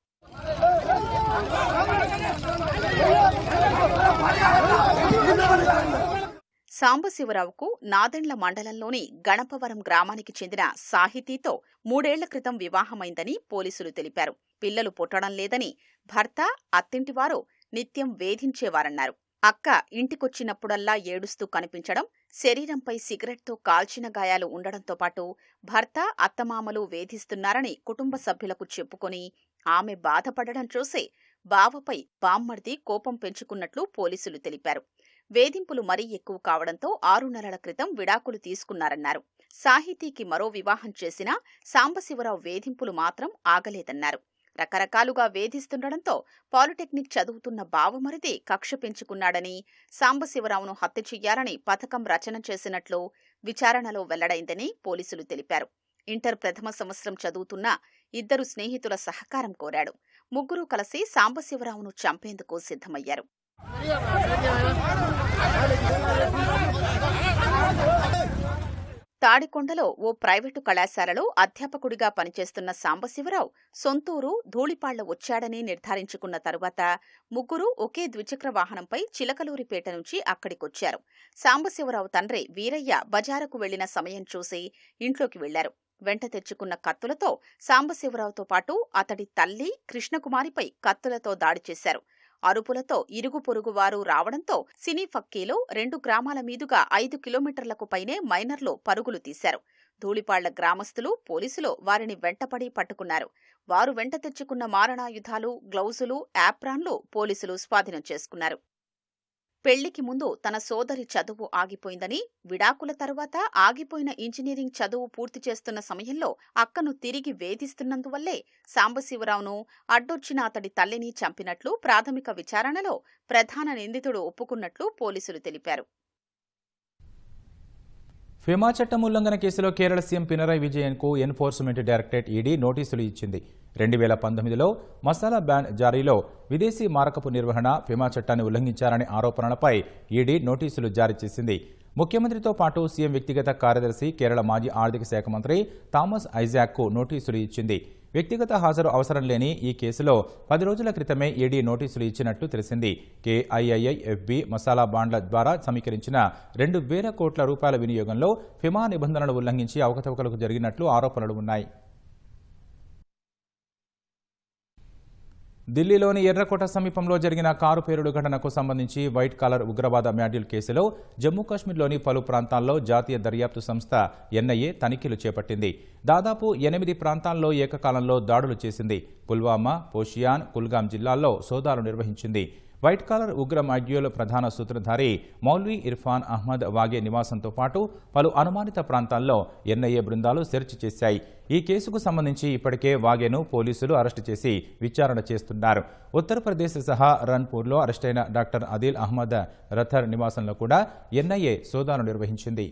సాంబశివరావుకు నాదెండ్ల మండలంలోని గణపవరం గ్రామానికి చెందిన సాహితీతో 3 ఏళ్ల క్రితం వివాహమైందని పోలీసులు తెలిపారు. పిల్లలు పుట్టడం లేదని భర్త, అత్తింటివారు నిత్యం వేధించేవారన్నారు. అక్క ఇంటికొచ్చినప్పుడల్లా ఏడుస్తూ కనిపించడం, శరీరంపై సిగరెట్తో కాల్చిన గాయాలు ఉండడంతో పాటు భర్త, అత్తమామలు వేధిస్తున్నారని కుటుంబ సభ్యులకు చెప్పుకొని ఆమె బాధపడడం చూసి బావపై బామ్మర్ది కోపం పెంచుకున్నట్లు పోలీసులు తెలిపారు. వేధింపులు మరీ ఎక్కువ కావడంతో 6 నెలల క్రితం విడాకులు తీసుకున్నారన్నారు. సాహితీకి మరో వివాహం చేసినా సాంబశివరావు వేధింపులు మాత్రం ఆగలేదన్నారు. రకరకాలుగా వేధిస్తుండటంతో పాలిటెక్నిక్ చదువుతున్న బావమరిది కక్ష పెంచుకున్నాడని, సాంబశివరావును హత్య చెయ్యాలని పథకం రచన చేసినట్లు విచారణలో వెల్లడైందని పోలీసులు తెలిపారు. ఇంటర్ ప్రథమ సంవత్సరం చదువుతున్న ఇద్దరు స్నేహితుల సహకారం కోరాడు. ముగ్గురు కలిసి సాంబశివరావును చంపేందుకు సిద్ధమయ్యారు. తాడికొండలో ఓ ప్రైవేటు కళాశాలలో అధ్యాపకుడిగా పనిచేస్తున్న సాంబశివరావు సొంతూరు ధూళిపాళ్ల వచ్చాడని నిర్ధారించుకున్న తరువాత ముగ్గురు ఒకే ద్విచక్ర వాహనంపై చిలకలూరిపేట నుంచి అక్కడికొచ్చారు. సాంబశివరావు తండ్రి వీరయ్య బజారుకు వెళ్లిన సమయం చూసి ఇంట్లోకి వెళ్లారు. వెంట తెచ్చుకున్న కత్తులతో సాంబశివరావుతో పాటు అతడి తల్లి కృష్ణకుమారిపై కత్తులతో దాడి చేశారు. అరుపులతో ఇరుగు పొరుగు వారు రావడంతో సినీ ఫక్కీలో 2 గ్రామాల మీదుగా 5 కిలోమీటర్లకు పైనే మైనర్లు పరుగులు తీశారు. ధూళిపాళ్ల గ్రామస్తులు, పోలీసులు వారిని వెంటపడి పట్టుకున్నారు. వారు వెంట తెచ్చుకున్న మారణాయుధాలు, గ్లౌజులు, యాప్రాన్లు పోలీసులు స్వాధీనం చేసుకున్నారు. పెళ్లికి ముందు తన సోదరి చదువు ఆగిపోయిందని, విడాకుల తరువాత ఆగిపోయిన ఇంజనీరింగ్ చదువు పూర్తి చేస్తున్న సమయంలో అక్కను తిరిగి వేధిస్తున్నందువల్లే సాంబశివరావును అడ్డొచ్చిన అతడి తల్లిని చంపినట్లు ప్రాథమిక విచారణలో ప్రధాన నిందితుడు ఒప్పుకున్నట్లు పోలీసులు తెలిపారు. ఫిమా చట్టం ఉల్లంఘన కేసులో కేరళ సీఎం పినరయ్ విజయన్కు ఎన్ఫోర్స్మెంట్ డైరెక్టరేట్ ఈడీ నోటీసులు ఇచ్చింది. 2019లో మసాలా బ్యాన్ జారీలో విదేశీ మారకపు నిర్వహణ, ఫిమా చట్టాన్ని ఉల్లంఘించారనే ఆరోపణలపై ఈడీ నోటీసులు జారీ చేసింది. ముఖ్యమంత్రితో పాటు సీఎం వ్యక్తిగత కార్యదర్శి, కేరళ మాజీ ఆర్థిక శాఖ మంత్రి థామస్ ఐజాక్కు నోటీసులు ఇచ్చింది. వ్యక్తిగత హాజరు అవసరం లేని ఈ కేసులో 10 రోజుల క్రితమే ఈడీ నోటీసులు ఇచ్చినట్లు తెలిసింది. కేఐఐఎఫ్బి మసాలా బాండ్ల ద్వారా సమీకరించిన 2,000 కోట్ల రూపాయల వినియోగంలో ఫిమా నిబంధనలు ఉల్లంఘించి అవకతవకలకు జరిగినట్లు ఆరోపణలు ఉన్నాయి. ఢిల్లీలోని ఎర్రకోట సమీపంలో జరిగిన కారు పేలుడు ఘటనకు సంబంధించి వైట్ కాలర్ ఉగ్రవాద మాడ్యూల్ కేసులో జమ్మూ కాశ్మీర్లోని పలు ప్రాంతాల్లో జాతీయ దర్యాప్తు సంస్థ ఎన్ఐఏ తనిఖీలు చేపట్టింది. దాదాపు 8 ప్రాంతాల్లో ఏకకాలంలో దాడులు చేసింది. పుల్వామా, పోషియాన్, కుల్గాం జిల్లాల్లో సోదాలు నిర్వహించింది. వైట్ కాలర్ ఉగ్ర మాడ్యూల్ ప్రధాన సూత్రధారి మౌల్వీ ఇర్ఫాన్ అహ్మద్ వాగే నివాసంతో పాటు పలు అనుమానిత ప్రాంతాల్లో ఎన్ఐఏ బృందాలు సెర్చ్ చేశాయి. ఈ కేసుకు సంబంధించి ఇప్పటికే వాగేను పోలీసులు అరెస్టు చేసి విచారణ చేస్తున్నారు. ఉత్తరప్రదేశ్ సహా రన్పూర్లో అరెస్టైన డాక్టర్ అదిల్ అహ్మద్ రథర్ నివాసంలో కూడా ఎన్ఐఏ సోదాలు నిర్వహించింది.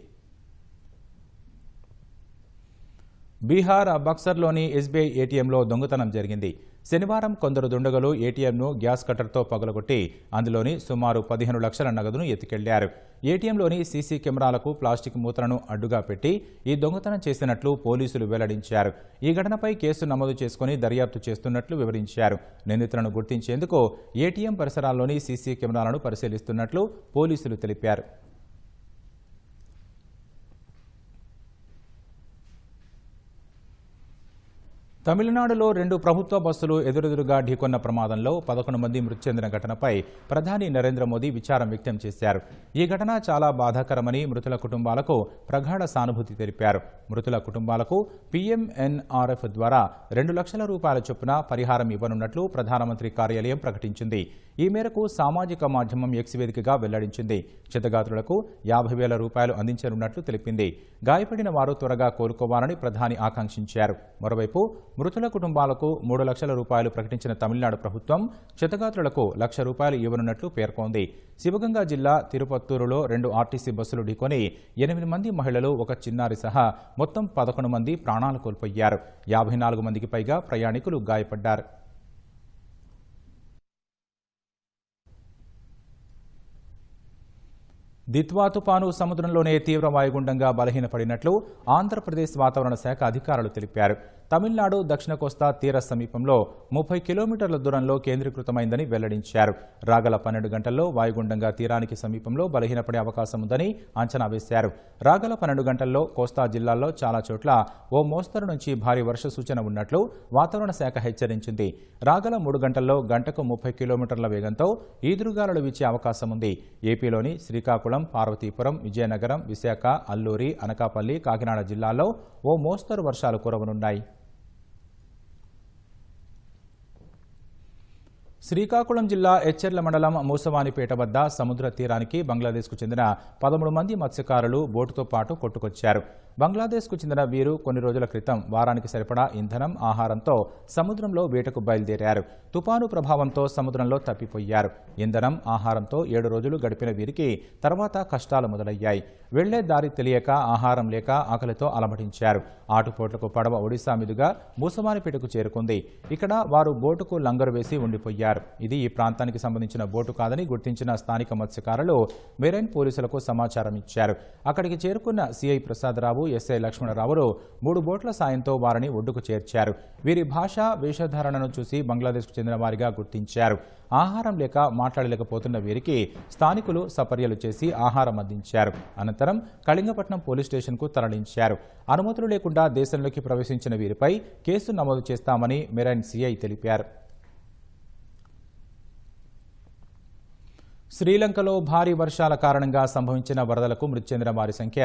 బీహార్ బక్సర్లోని ఎస్బీఐ ఏటీఎంలో దొంగతనం జరిగింది. శనివారం కొందరు దుండగులు ఏటీఎంను గ్యాస్ కట్టర్తో పగలగొట్టి అందులోని సుమారు 15 లక్షల నగదును ఎత్తుకెళ్లారు. ఏటీఎంలోని సీసీ కెమెరాలకు ప్లాస్టిక్ మూతలను అడ్డుగా పెట్టి ఈ దొంగతనం చేసినట్లు పోలీసులు వెల్లడించారు. ఈ ఘటనపై కేసు నమోదు చేసుకుని దర్యాప్తు చేస్తున్నట్లు వివరించారు. నిందితులను గుర్తించేందుకు ఏటీఎం పరిసరాల్లోని సీసీ కెమెరాలను పరిశీలిస్తున్నట్లు పోలీసులు తెలిపారు. తమిళనాడులో 2 ప్రభుత్వ బస్సులు ఎదురెదురుగా ఢీకొన్న ప్రమాదంలో 11 మంది మృతి చెందిన ఘటనపై ప్రధాని నరేంద్ర మోదీ విచారం వ్యక్తం చేశారు. ఈ ఘటన చాలా బాధాకరమని, మృతుల కుటుంబాలకు ప్రగాఢ సానుభూతి తెలిపారు. మృతుల కుటుంబాలకు పీఎంఎన్ఆర్ఎఫ్ ద్వారా 2 లక్షల రూపాయల చొప్పున పరిహారం ఇవ్వనున్నట్లు ప్రధానమంత్రి కార్యాలయం ప్రకటించింది. ఈ మేరకు సామాజిక మాధ్యమం ఎక్స్ వేదికగా వెల్లడించింది. క్షతగాత్రులకు 50,000 రూపాయలు అందించనున్నట్లు తెలిపింది. గాయపడిన వారు త్వరగా కోలుకోవాలని ప్రధాని ఆకాంక్షించారు. మరోవైపు మృతుల కుటుంబాలకు 3 లక్షల రూపాయలు ప్రకటించిన తమిళనాడు ప్రభుత్వం క్షతగాత్రులకు 1,00,000 రూపాయలు ఇవ్వనున్నట్లు పేర్కొంది. శివగంగా జిల్లా తిరుపత్తూరులో 2 ఆర్టీసీ బస్సులు ఢీకొని 8 మంది మహిళలు, ఒక చిన్నారి సహా మొత్తం 11 మంది ప్రాణాలు కోల్పోయారు. 54 మందికి పైగా ప్రయాణికులు గాయపడ్డారు. దిత్వా తుపాను సముద్రంలోనే తీవ్ర వాయుగుండంగా బలహీనపడినట్లు ఆంధ్రప్రదేశ్ వాతావరణ శాఖ అధికారులు తెలిపారు. తమిళనాడు దక్షిణ కోస్తా తీర సమీపంలో 30 కిలోమీటర్ల దూరంలో కేంద్రీకృతమైందని వెల్లడించారు. రాగల 12 గంటల్లో వాయుగుండంగా తీరానికి సమీపంలో బలహీనపడే అవకాశం ఉందని అంచనా వేశారు. రాగల 12 గంటల్లో కోస్తా జిల్లాల్లో చాలా చోట్ల ఓ మోస్తరు నుంచి భారీ వర్ష సూచన ఉన్నట్లు వాతావరణ శాఖ హెచ్చరించింది. రాగల 3 గంటల్లో గంటకు 30 కిలోమీటర్ల వేగంతో ఈదురుగాలులు వీచే అవకాశం ఉంది. ఏపీలోని శ్రీకాకుళం, పార్వతీపురం, విజయనగరం, విశాఖ, అల్లూరి, అనకాపల్లి, కాకినాడ జిల్లాల్లో ఓ మోస్తరు వర్షాలు కురవనున్నాయి. శ్రీకాకుళం జిల్లా ఎచ్చెర్ల మండలం మూసవానిపేట వద్ద సముద్ర తీరానికి బంగ్లాదేశ్కు చెందిన 13 మంది మత్స్యకారులు బోటుతో పాటు కొట్టుకొచ్చారు. బంగ్లాదేశ్కు చెందిన వీరు కొన్ని రోజుల క్రితం వారానికి సరిపడా ఇంధనం, ఆహారంతో సముద్రంలో వేటకు బయలుదేరారు. తుపాను ప్రభావంతో సముద్రంలో తప్పిపోయారు. ఇంధనం, ఆహారంతో 7 రోజులు గడిపిన వీరికి తర్వాత కష్టాలు మొదలయ్యాయి. వెళ్లే దారి తెలియక, ఆహారం లేక ఆకలితో అలమటించారు. ఆటుపోట్లకు పడవ ఒడిశా మీదుగా మూసవానిపేటకు చేరుకుంది. ఇక్కడ వారు బోటుకు లంగరు వేసి ఉండిపోయారు. ఇది ఈ ప్రాంతానికి సంబంధించిన బోటు కాదని గుర్తించిన స్థానిక మత్స్యకారులు మెరైన్ పోలీసులకు సమాచారం ఇచ్చారు. అక్కడికి చేరుకున్న సిఐ ప్రసాదరావు, ఎస్ఐ లక్ష్మణరావులు 3 బోట్ల సాయంతో వారిని ఒడ్డుకు చేర్చారు. వీరి భాష, వేషధారణను చూసి బంగ్లాదేశ్కు చెందిన వారిగా గుర్తించారు. ఆహారం లేక మాట్లాడలేకపోతున్న వీరికి స్థానికులు సపర్యలు చేసి ఆహారం అందించారు. అనంతరం కళింగపట్నం పోలీస్ స్టేషన్కు తరలించారు. అనుమతులు లేకుండా దేశంలోకి ప్రవేశించిన వీరిపై కేసు నమోదు చేస్తామని మెరైన్ సిఐ తెలిపారు. శ్రీలంకలో భారీ వర్షాల కారణంగా సంభవించిన వరదలకు మృతి చెందిన వారి సంఖ్య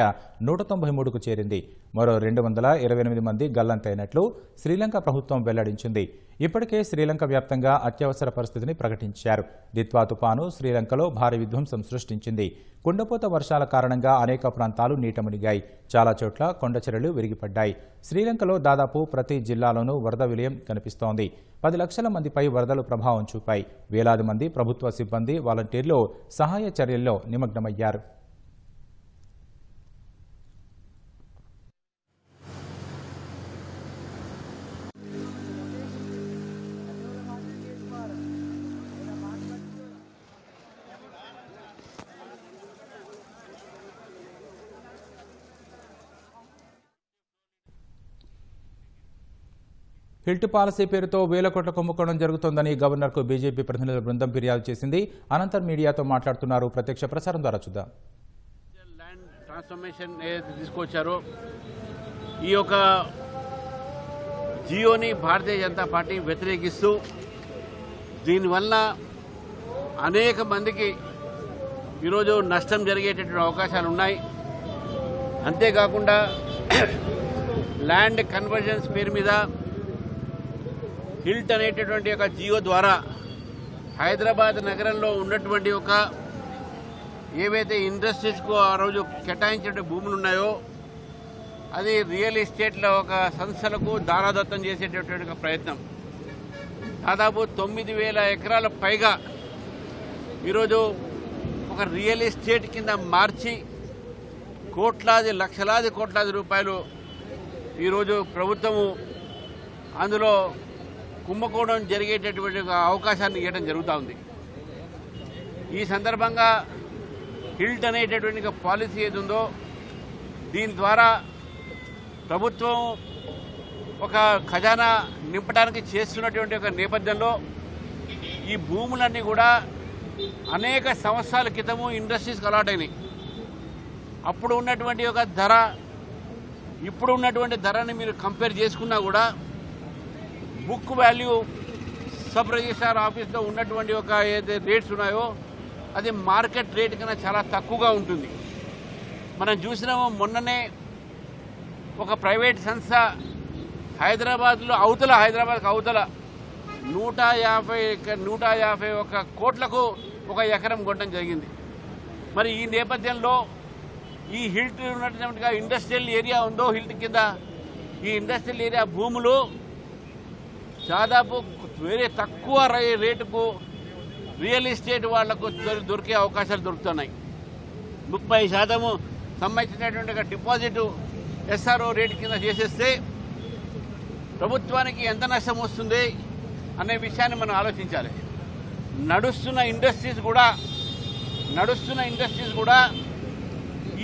193కు చేరింది. మరో 228 మంది గల్లంతైనట్లు శ్రీలంక ప్రభుత్వం వెల్లడించింది. ఇప్పటికే శ్రీలంక వ్యాప్తంగా అత్యవసర పరిస్థితిని ప్రకటించారు. దిత్వా తుపాను శ్రీలంకలో భారీ విధ్వంసం సృష్టించింది. కుండపోత వర్షాల కారణంగా అనేక ప్రాంతాలు నీటమునిగాయి. చాలా చోట్ల కొండచెరలు విరిగిపడ్డాయి. శ్రీలంకలో దాదాపు ప్రతి జిల్లాలోనూ వరద విలయం కనిపిస్తోంది. 10 లక్షల మందిపై వరదలు ప్రభావం చూపాయి. వేలాది మంది ప్రభుత్వ సిబ్బంది, వాలంటీర్లు సహాయ చర్యల్లో నిమగ్నమయ్యారు. హిల్ట్ పాలసీ పేరుతో వేల కోట్ల కుంభకోణం జరుగుతోందని గవర్నర్కు బీజేపీ ప్రతినిధుల బృందం ఫిర్యాదు చేసింది. అనంతరం మీడియాతో మాట్లాడుతున్నారు. ప్రత్యక్ష ప్రసారం ద్వారా చూద్దాం. ల్యాండ్ ట్రాన్స్ఫర్మేషన్ ఏదైతే తీసుకొచ్చారో ఈ యొక్క జియోని భారతీయ జనతా పార్టీ వ్యతిరేకిస్తూ దీనివల్ల అనేక మందికి ఈరోజు నష్టం జరిగేటటువంటి అవకాశాలు ఉన్నాయి. అంతేకాకుండా ల్యాండ్ కన్వర్జన్స్ పేరు మీద హిల్ట్ అనేటటువంటి ఒక జియో ద్వారా హైదరాబాద్ నగరంలో ఉన్నటువంటి ఒక ఏవైతే ఇండస్ట్రీస్కు ఆ రోజు కేటాయించిన భూములు ఉన్నాయో అది రియల్ ఎస్టేట్లో ఒక సంస్థలకు దారాదత్తం చేసేటటువంటి ఒక ప్రయత్నం. దాదాపు 9,000 ఎకరాల పైగా ఈరోజు ఒక రియల్ ఎస్టేట్ కింద మార్చి లక్షలాది కోట్లాది రూపాయలు ఈరోజు ప్రభుత్వము అందులో కుంభకోణం జరిగేటటువంటి అవకాశాన్ని ఇవ్వడం జరుగుతూ ఉంది. ఈ సందర్భంగా హిల్ట్ అనేటటువంటి పాలసీ ఏది ఉందో దీని ద్వారా ప్రభుత్వం ఒక ఖజానా నింపడానికి చేస్తున్నటువంటి ఒక నేపథ్యంలో ఈ భూములన్నీ కూడా అనేక సంవత్సరాల క్రితము ఇండస్ట్రీస్కి అలాట్ అయినాయి. అప్పుడు ఉన్నటువంటి ఒక ధర, ఇప్పుడు ఉన్నటువంటి ధరని మీరు కంపేర్ చేసుకున్నా కూడా బుక్ వాల్యూ సబ్ రిజిస్ట్రార్ ఆఫీస్లో ఉన్నటువంటి ఒక ఏదైతే రేట్స్ ఉన్నాయో అది మార్కెట్ రేట్ కన్నా చాలా తక్కువగా ఉంటుంది. మనం చూసినాము మొన్ననే ఒక ప్రైవేట్ సంస్థ హైదరాబాద్కు అవతల 151 కోట్లకు ఒక ఎకరం కొనడం జరిగింది. మరి ఈ నేపథ్యంలో ఈ హిల్ట్ ఉన్నటువంటి ఇండస్ట్రియల్ ఏరియా ఉందో హిల్ట్ కింద ఈ ఇండస్ట్రియల్ ఏరియా భూములు దాదాపు వేరే తక్కువ రేటుకు రియల్ ఎస్టేట్ వాళ్లకు దొరికే అవకాశాలు దొరుకుతున్నాయి. 30% సంబంధించినటువంటి డిపాజిట్ ఎస్ఆర్ఓ రేటు కింద చేసేస్తే ప్రభుత్వానికి ఎంత నష్టం వస్తుంది అనే విషయాన్ని మనం ఆలోచించాలి. నడుస్తున్న ఇండస్ట్రీస్ కూడా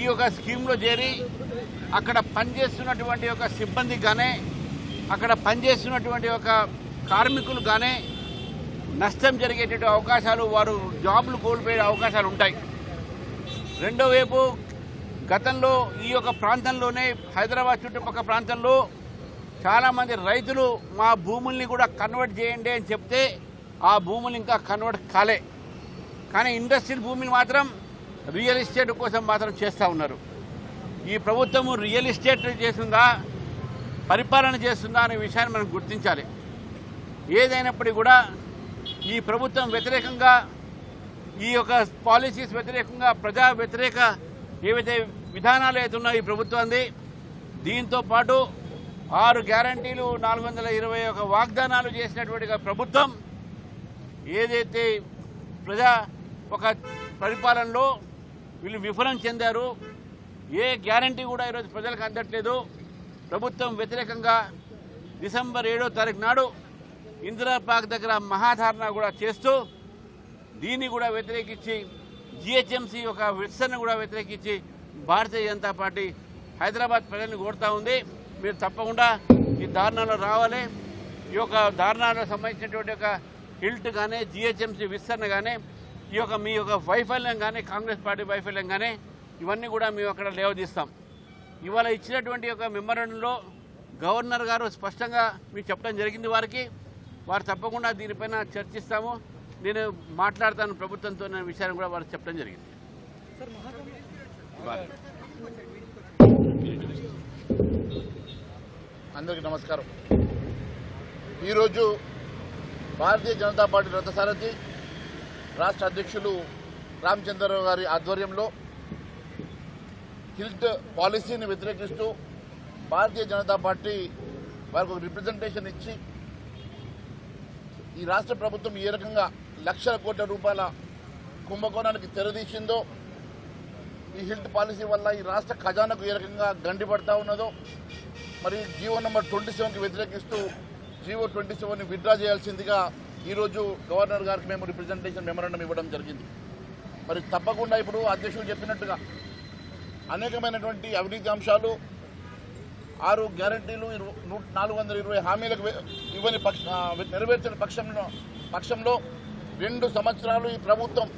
ఈ యొక్క స్కీమ్లో చేరి అక్కడ పనిచేస్తున్నటువంటి ఒక సిబ్బంది కానీ అక్కడ పనిచేస్తున్నటువంటి ఒక కార్మికులు కానీ నష్టం జరిగేటువంటి అవకాశాలు, వారు జాబులు కోల్పోయే అవకాశాలు ఉంటాయి. రెండో వైపు గతంలో ఈ యొక్క ప్రాంతంలోనే హైదరాబాద్ చుట్టుపక్కల ప్రాంతంలో చాలామంది రైతులు మా భూముల్ని కూడా కన్వర్ట్ చేయండి అని చెప్తే ఆ భూములు ఇంకా కన్వర్ట్ కాలే. కానీ ఇండస్ట్రియల్ భూమిని మాత్రం రియల్ ఎస్టేట్ కోసం మాత్రం చేస్తూ ఉన్నారు. ఈ ప్రభుత్వము రియల్ ఎస్టేట్ చేస్తుందా, పరిపాలన చేస్తుందా అనే విషయాన్ని మనం గుర్తించాలి. ఏదైనప్పటికీ కూడా ఈ ప్రభుత్వం వ్యతిరేకంగా, ఈ యొక్క పాలసీస్ వ్యతిరేకంగా, ప్రజా వ్యతిరేక ఏవైతే విధానాలు అయితే ఉన్నాయో ఈ ప్రభుత్వాన్ని, దీంతో పాటు 6 గ్యారంటీలు 421 వాగ్దానాలు చేసినటువంటి ప్రభుత్వం ఏదైతే ప్రజా ఒక పరిపాలనలో వీళ్ళు విఫలం చెందారు, ఏ గ్యారంటీ కూడా ఈరోజు ప్రజలకు అందట్లేదు. ప్రభుత్వం వ్యతిరేకంగా డిసెంబర్ 7వ తారీఖు నాడు ఇందిరా పార్క్ దగ్గర మహాధారణ కూడా చేస్తూ దీన్ని కూడా వ్యతిరేకించి, జిహెచ్ఎంసీ యొక్క విస్తరణ కూడా వ్యతిరేకించి భారతీయ జనతా పార్టీ హైదరాబాద్ ప్రజలను కోరుతా ఉంది. మీరు తప్పకుండా ఈ ధారణలో రావాలి. ఈ యొక్క ధారణలకు సంబంధించినటువంటి ఒక హిల్ట్ కానీ, జిహెచ్ఎంసీ విస్తరణ కానీ, ఈ యొక్క మీ యొక్క వైఫల్యం కానీ, కాంగ్రెస్ పార్టీ వైఫల్యం కానీ, ఇవన్నీ కూడా మేము అక్కడ లేవదీస్తాం. ఇవాళ ఇచ్చినటువంటి ఒక మెమరాండంలో గవర్నర్ గారు స్పష్టంగా మీకు చెప్పడం జరిగింది. వారు తప్పకుండా దీనిపైన చర్చిస్తాము, నేను మాట్లాడతాను ప్రభుత్వంతో అనే విషయాన్ని కూడా వారు చెప్పడం జరిగింది. అందరికీ నమస్కారం. ఈరోజు భారతీయ జనతా పార్టీ రథసారథి రాష్ట్ర అధ్యక్షులు రామచంద్రరావు గారి ఆధ్వర్యంలో హిల్ట్ పాలసీని వ్యతిరేకిస్తూ భారతీయ జనతా పార్టీ వారికి ఒక రిప్రజెంటేషన్ ఇచ్చి ఈ రాష్ట్ర ప్రభుత్వం ఏ రకంగా లక్షల కోట్ల రూపాయల కుంభకోణానికి తెరదీసిందో, ఈ హిల్ట్ పాలసీ వల్ల ఈ రాష్ట్ర ఖజానాకు ఏ రకంగా గండిపడతా ఉన్నదో, మరి జీవో నెంబర్ 27కి వ్యతిరేకిస్తూ జీవో 27ని విత్డ్రా చేయాల్సిందిగా ఈరోజు గవర్నర్ గారికి మేము రిప్రజెంటేషన్ మెమరాండం ఇవ్వడం జరిగింది. మరి తప్పకుండా ఇప్పుడు అధ్యక్షులు చెప్పినట్టుగా అనేకమైనటువంటి అవినీతి అంశాలు, 6 గ్యారంటీలు, 420 హామీలకు నెరవేర్చిన పక్షంలో 2 సంవత్సరాలు ఈ ప్రభుత్వం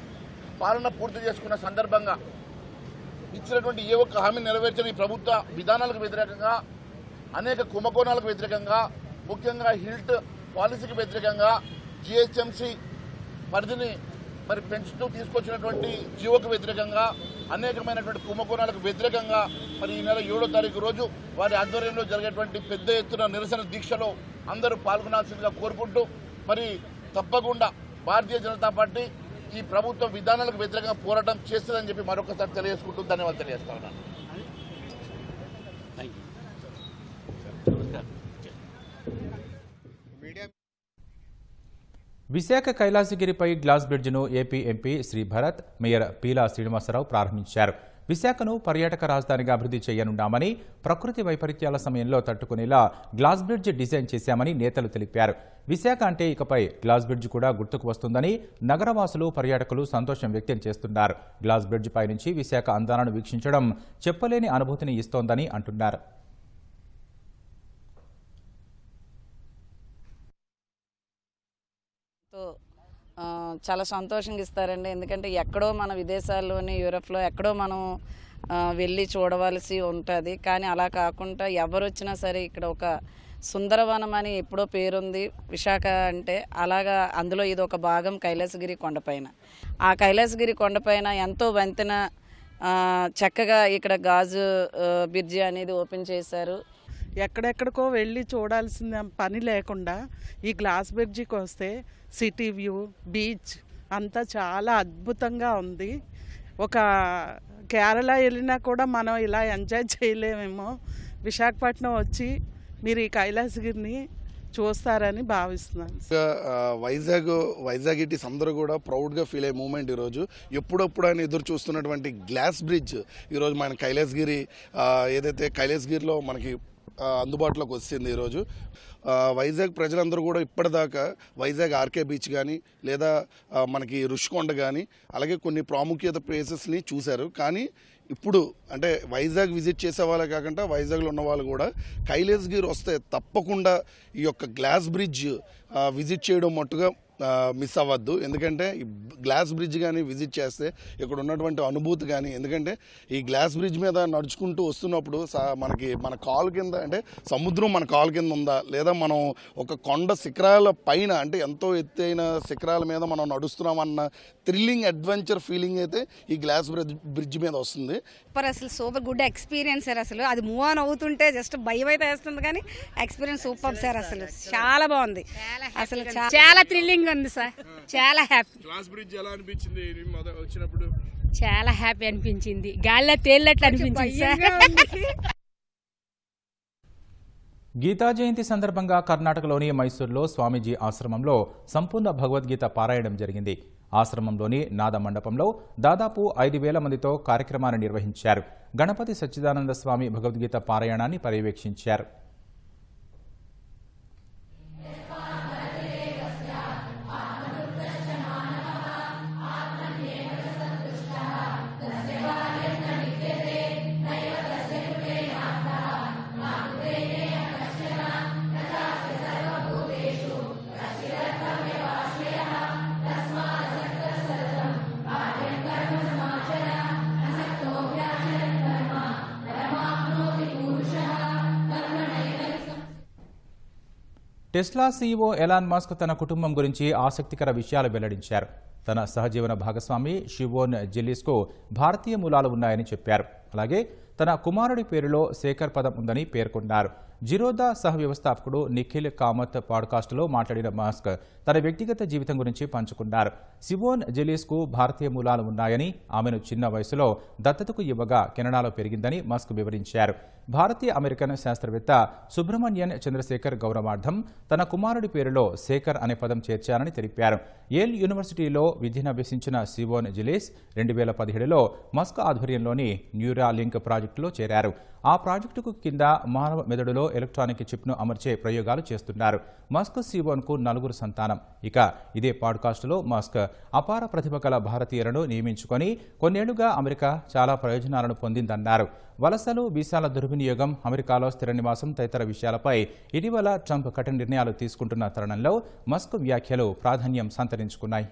పాలన పూర్తి చేసుకున్న సందర్భంగా ఇచ్చినటువంటి ఏ ఒక్క హామీ నెరవేర్చిన ఈ ప్రభుత్వ విధానాలకు వ్యతిరేకంగా, అనేక కుంభకోణాలకు వ్యతిరేకంగా, ముఖ్యంగా హిల్ట్ పాలసీకి వ్యతిరేకంగా, జిహెచ్ఎంసీ పరిధిని మరి పెంచుతూ తీసుకొచ్చినటువంటి జీవోకు వ్యతిరేకంగా, అనేకమైనటువంటి కుంభకోణాలకు వ్యతిరేకంగా మరి ఈ నెల 7వ తారీఖు రోజు వారి ఆధ్వర్యంలో జరిగేటువంటి పెద్ద ఎత్తున నిరసన దీక్షలో అందరూ పాల్గొనాల్సిందిగా కోరుకుంటూ, మరి తప్పకుండా భారతీయ జనతా పార్టీ ఈ ప్రభుత్వ విధానాలకు వ్యతిరేకంగా పోరాటం చేస్తుందని చెప్పి మరొకసారి తెలియజేసుకుంటూ ధన్యవాదాలు తెలియజేస్తా ఉన్నాను. విశాఖ కైలాసగిరిపై గ్లాస్ బ్రిడ్జిను AP MP Shri Bharat, mayor Peela Srinivasarao ప్రారంభించారు. విశాఖను పర్యాటక రాజధానిగా అభివృద్ధి చేయనున్నామని, ప్రకృతి వైపరీత్యాల సమయంలో తట్టుకునేలా గ్లాస్ బ్రిడ్జ్ డిజైన్ చేశామని నేతలు తెలిపారు. విశాఖ అంటే ఇకపై గ్లాస్ బ్రిడ్జ్ కూడా గుర్తుకు వస్తుందని నగరవాసులు, పర్యాటకులు సంతోషం వ్యక్తం చేస్తున్నారు. గ్లాస్ బ్రిడ్జ్ పై నుంచి విశాఖ అందాలను వీక్షించడం చెప్పలేని అనుభూతిని ఇస్తోందని అంటున్నారు. చాలా సంతోషంగా ఇస్తారండి. ఎందుకంటే ఎక్కడో మన విదేశాల్లోని, యూరప్లో ఎక్కడో మనం వెళ్ళి చూడవలసి ఉంటుంది. కానీ అలా కాకుండా ఎవరు వచ్చినా సరే ఇక్కడ ఒక సుందరవనం అని ఎప్పుడో పేరుంది విశాఖ అంటే. అలాగా అందులో ఇది ఒక భాగం కైలాసగిరి కొండపైన. ఆ కైలాసగిరి కొండపైన ఎంతో వంతెన చక్కగా ఇక్కడ గాజు బ్రిడ్జి అనేది ఓపెన్ చేశారు. ఎక్కడెక్కడికో వెళ్ళి చూడాల్సిన పని లేకుండా ఈ గ్లాస్ బ్రిడ్జికి వస్తే సిటీ వ్యూ, బీచ్ అంతా చాలా అద్భుతంగా ఉంది. ఒక కేరళ వెళ్ళినా కూడా మనం ఇలా ఎంజాయ్ చేయలేమేమో. విశాఖపట్నం వచ్చి మీరు ఈ కైలాసగిరిని చూస్తారని భావిస్తున్నాను. వైజాగ్ ఇటీస్ అందరూ కూడా ప్రౌడ్గా ఫీల్ అయ్యే మూమెంట్ ఈరోజు. ఎప్పుడప్పుడు ఆయన ఎదురు చూస్తున్నటువంటి గ్లాస్ బ్రిడ్జ్ ఈరోజు మన కైలాసగిరి ఏదైతే కైలాసగిరిలో మనకి అందుబాటులోకి వచ్చింది. ఈరోజు వైజాగ్ ప్రజలందరూ కూడా ఇప్పటిదాకా వైజాగ్ ఆర్కే బీచ్ కానీ, లేదా మనకి రుషికొండ కానీ, అలాగే కొన్ని ప్రాముఖ్యత ప్లేసెస్ని చూశారు. కానీ ఇప్పుడు అంటే వైజాగ్ విజిట్ చేసే వాళ్ళే కాకుండా వైజాగ్లో ఉన్న వాళ్ళు కూడా కైలాసగిరి వస్తే తప్పకుండా ఈ యొక్క గ్లాస్ బ్రిడ్జ్ విజిట్ చేయడం మట్టుగా మిస్ అవ్వద్దు. ఎందుకంటే ఈ గ్లాస్ బ్రిడ్జ్ కానీ విజిట్ చేస్తే ఇక్కడ ఉన్నటువంటి అనుభూతి కానీ, ఎందుకంటే ఈ గ్లాస్ బ్రిడ్జ్ మీద నడుచుకుంటూ వస్తున్నప్పుడు మనకి మన కాలు కింద అంటే సముద్రం మన కాలు కింద ఉందా, లేదా మనం ఒక కొండ శిఖరాల పైన అంటే ఎంతో ఎత్తైన శిఖరాల మీద మనం నడుస్తున్నామన్న థ్రిల్లింగ్ అడ్వెంచర్ ఫీలింగ్ అయితే ఈ గ్లాస్ బ్రిడ్జ్ మీద వస్తుంది. అసలు సూపర్ గుడ్ ఎక్స్పీరియన్స్ సార్. అసలు అది మూవ్ ఆన్ అవుతుంటే జస్ట్ భయం అయితే వేస్తుంది, కానీ ఎక్స్పీరియన్స్ సూపర్ సార్. అసలు చాలా బాగుంది. అసలు చాలా థ్రిల్లింగ్ హ్యాపీగా ఉంది సార్, చాలా హ్యాపీ. గ్లాస్ బ్రిడ్జ్ ఎలా అనిపించింది వచ్చినప్పుడు? చాలా హ్యాపీ అనిపించింది, గాల్లో తేలినట్లు అనిపించింది సార్. గీతా జయంతి సందర్భంగా కర్ణాటకలోని మైసూరులో స్వామీజీ ఆశ్రమంలో సంపూర్ణ భగవద్గీత పారాయణం జరిగింది. ఆశ్రమంలోని నాద మండపంలో దాదాపు 5,000 మందితో కార్యక్రమాన్ని నిర్వహించారు. గణపతి సచ్చిదానంద స్వామి భగవద్గీత పారాయణాన్ని పర్యవేక్షించారు. టెస్లా సీఈఓ ఎలాన్ మస్క్ తన కుటుంబం గురించి ఆసక్తికర విషయాలు వెల్లడించారు. తన సహజీవన భాగస్వామి షివోన్ జిల్లిస్కు భారతీయ మూలాలు ఉన్నాయని చెప్పారు. అలాగే తన కుమారుడి పేరులో శేఖర్ పదం ఉందని పేర్కొన్నారు. జిరోదా సహ వ్యవస్థాపకుడు నిఖిల్ కామత్ పాడ్కాస్టులో మాట్లాడిన మస్క్ తన వ్యక్తిగత జీవితం గురించి పంచుకున్నారు. సివోన్ జెలీస్కు భారతీయ మూలాలు ఉన్నాయని, ఆమెను చిన్న వయసులో దత్తతకు ఇవ్వగా కెనడాలో పెరిగిందని మస్క్ వివరించారు. భారతీయ అమెరికన్ శాస్త్రవేత్త సుబ్రహ్మణ్యన్ చంద్రశేఖర్ గౌరవార్థం తన కుమారుడి పేరులో శేఖర్ అనే పదం చేర్చారని తెలిపారు. యేల్ యూనివర్సిటీలో విద్యనభ్యసించిన సివోన్ జెలీస్ 2017లో మస్క్ ఆధ్వర్యంలోని న్యూరాలింక్ ప్రాజెక్టులో చేరారు. ఆ ప్రాజెక్టుకు కింద మానవ మెదడులో ఎలక్ట్రానిక్ చిప్ను అమర్చే ప్రయోగాలు చేస్తున్నారు. మస్క్ సివోన్కు 4 సంతానం. ఇక ఇదే పాడ్కాస్టులో మస్క్ అపార ప్రతిభ గల భారతీయులను నియమించుకొని కొన్నేళ్లుగా అమెరికా చాలా ప్రయోజనాలను పొందిందన్నారు. వలసలు, వీసాల దుర్వినియోగం, అమెరికాలో స్థిర నివాసం తదితర విషయాలపై ఇటీవల ట్రంప్ కఠిన నిర్ణయాలు తీసుకుంటున్న తరుణంలో మస్క్ వ్యాఖ్యలు ప్రాధాన్యం సంతరించుకున్నాయి.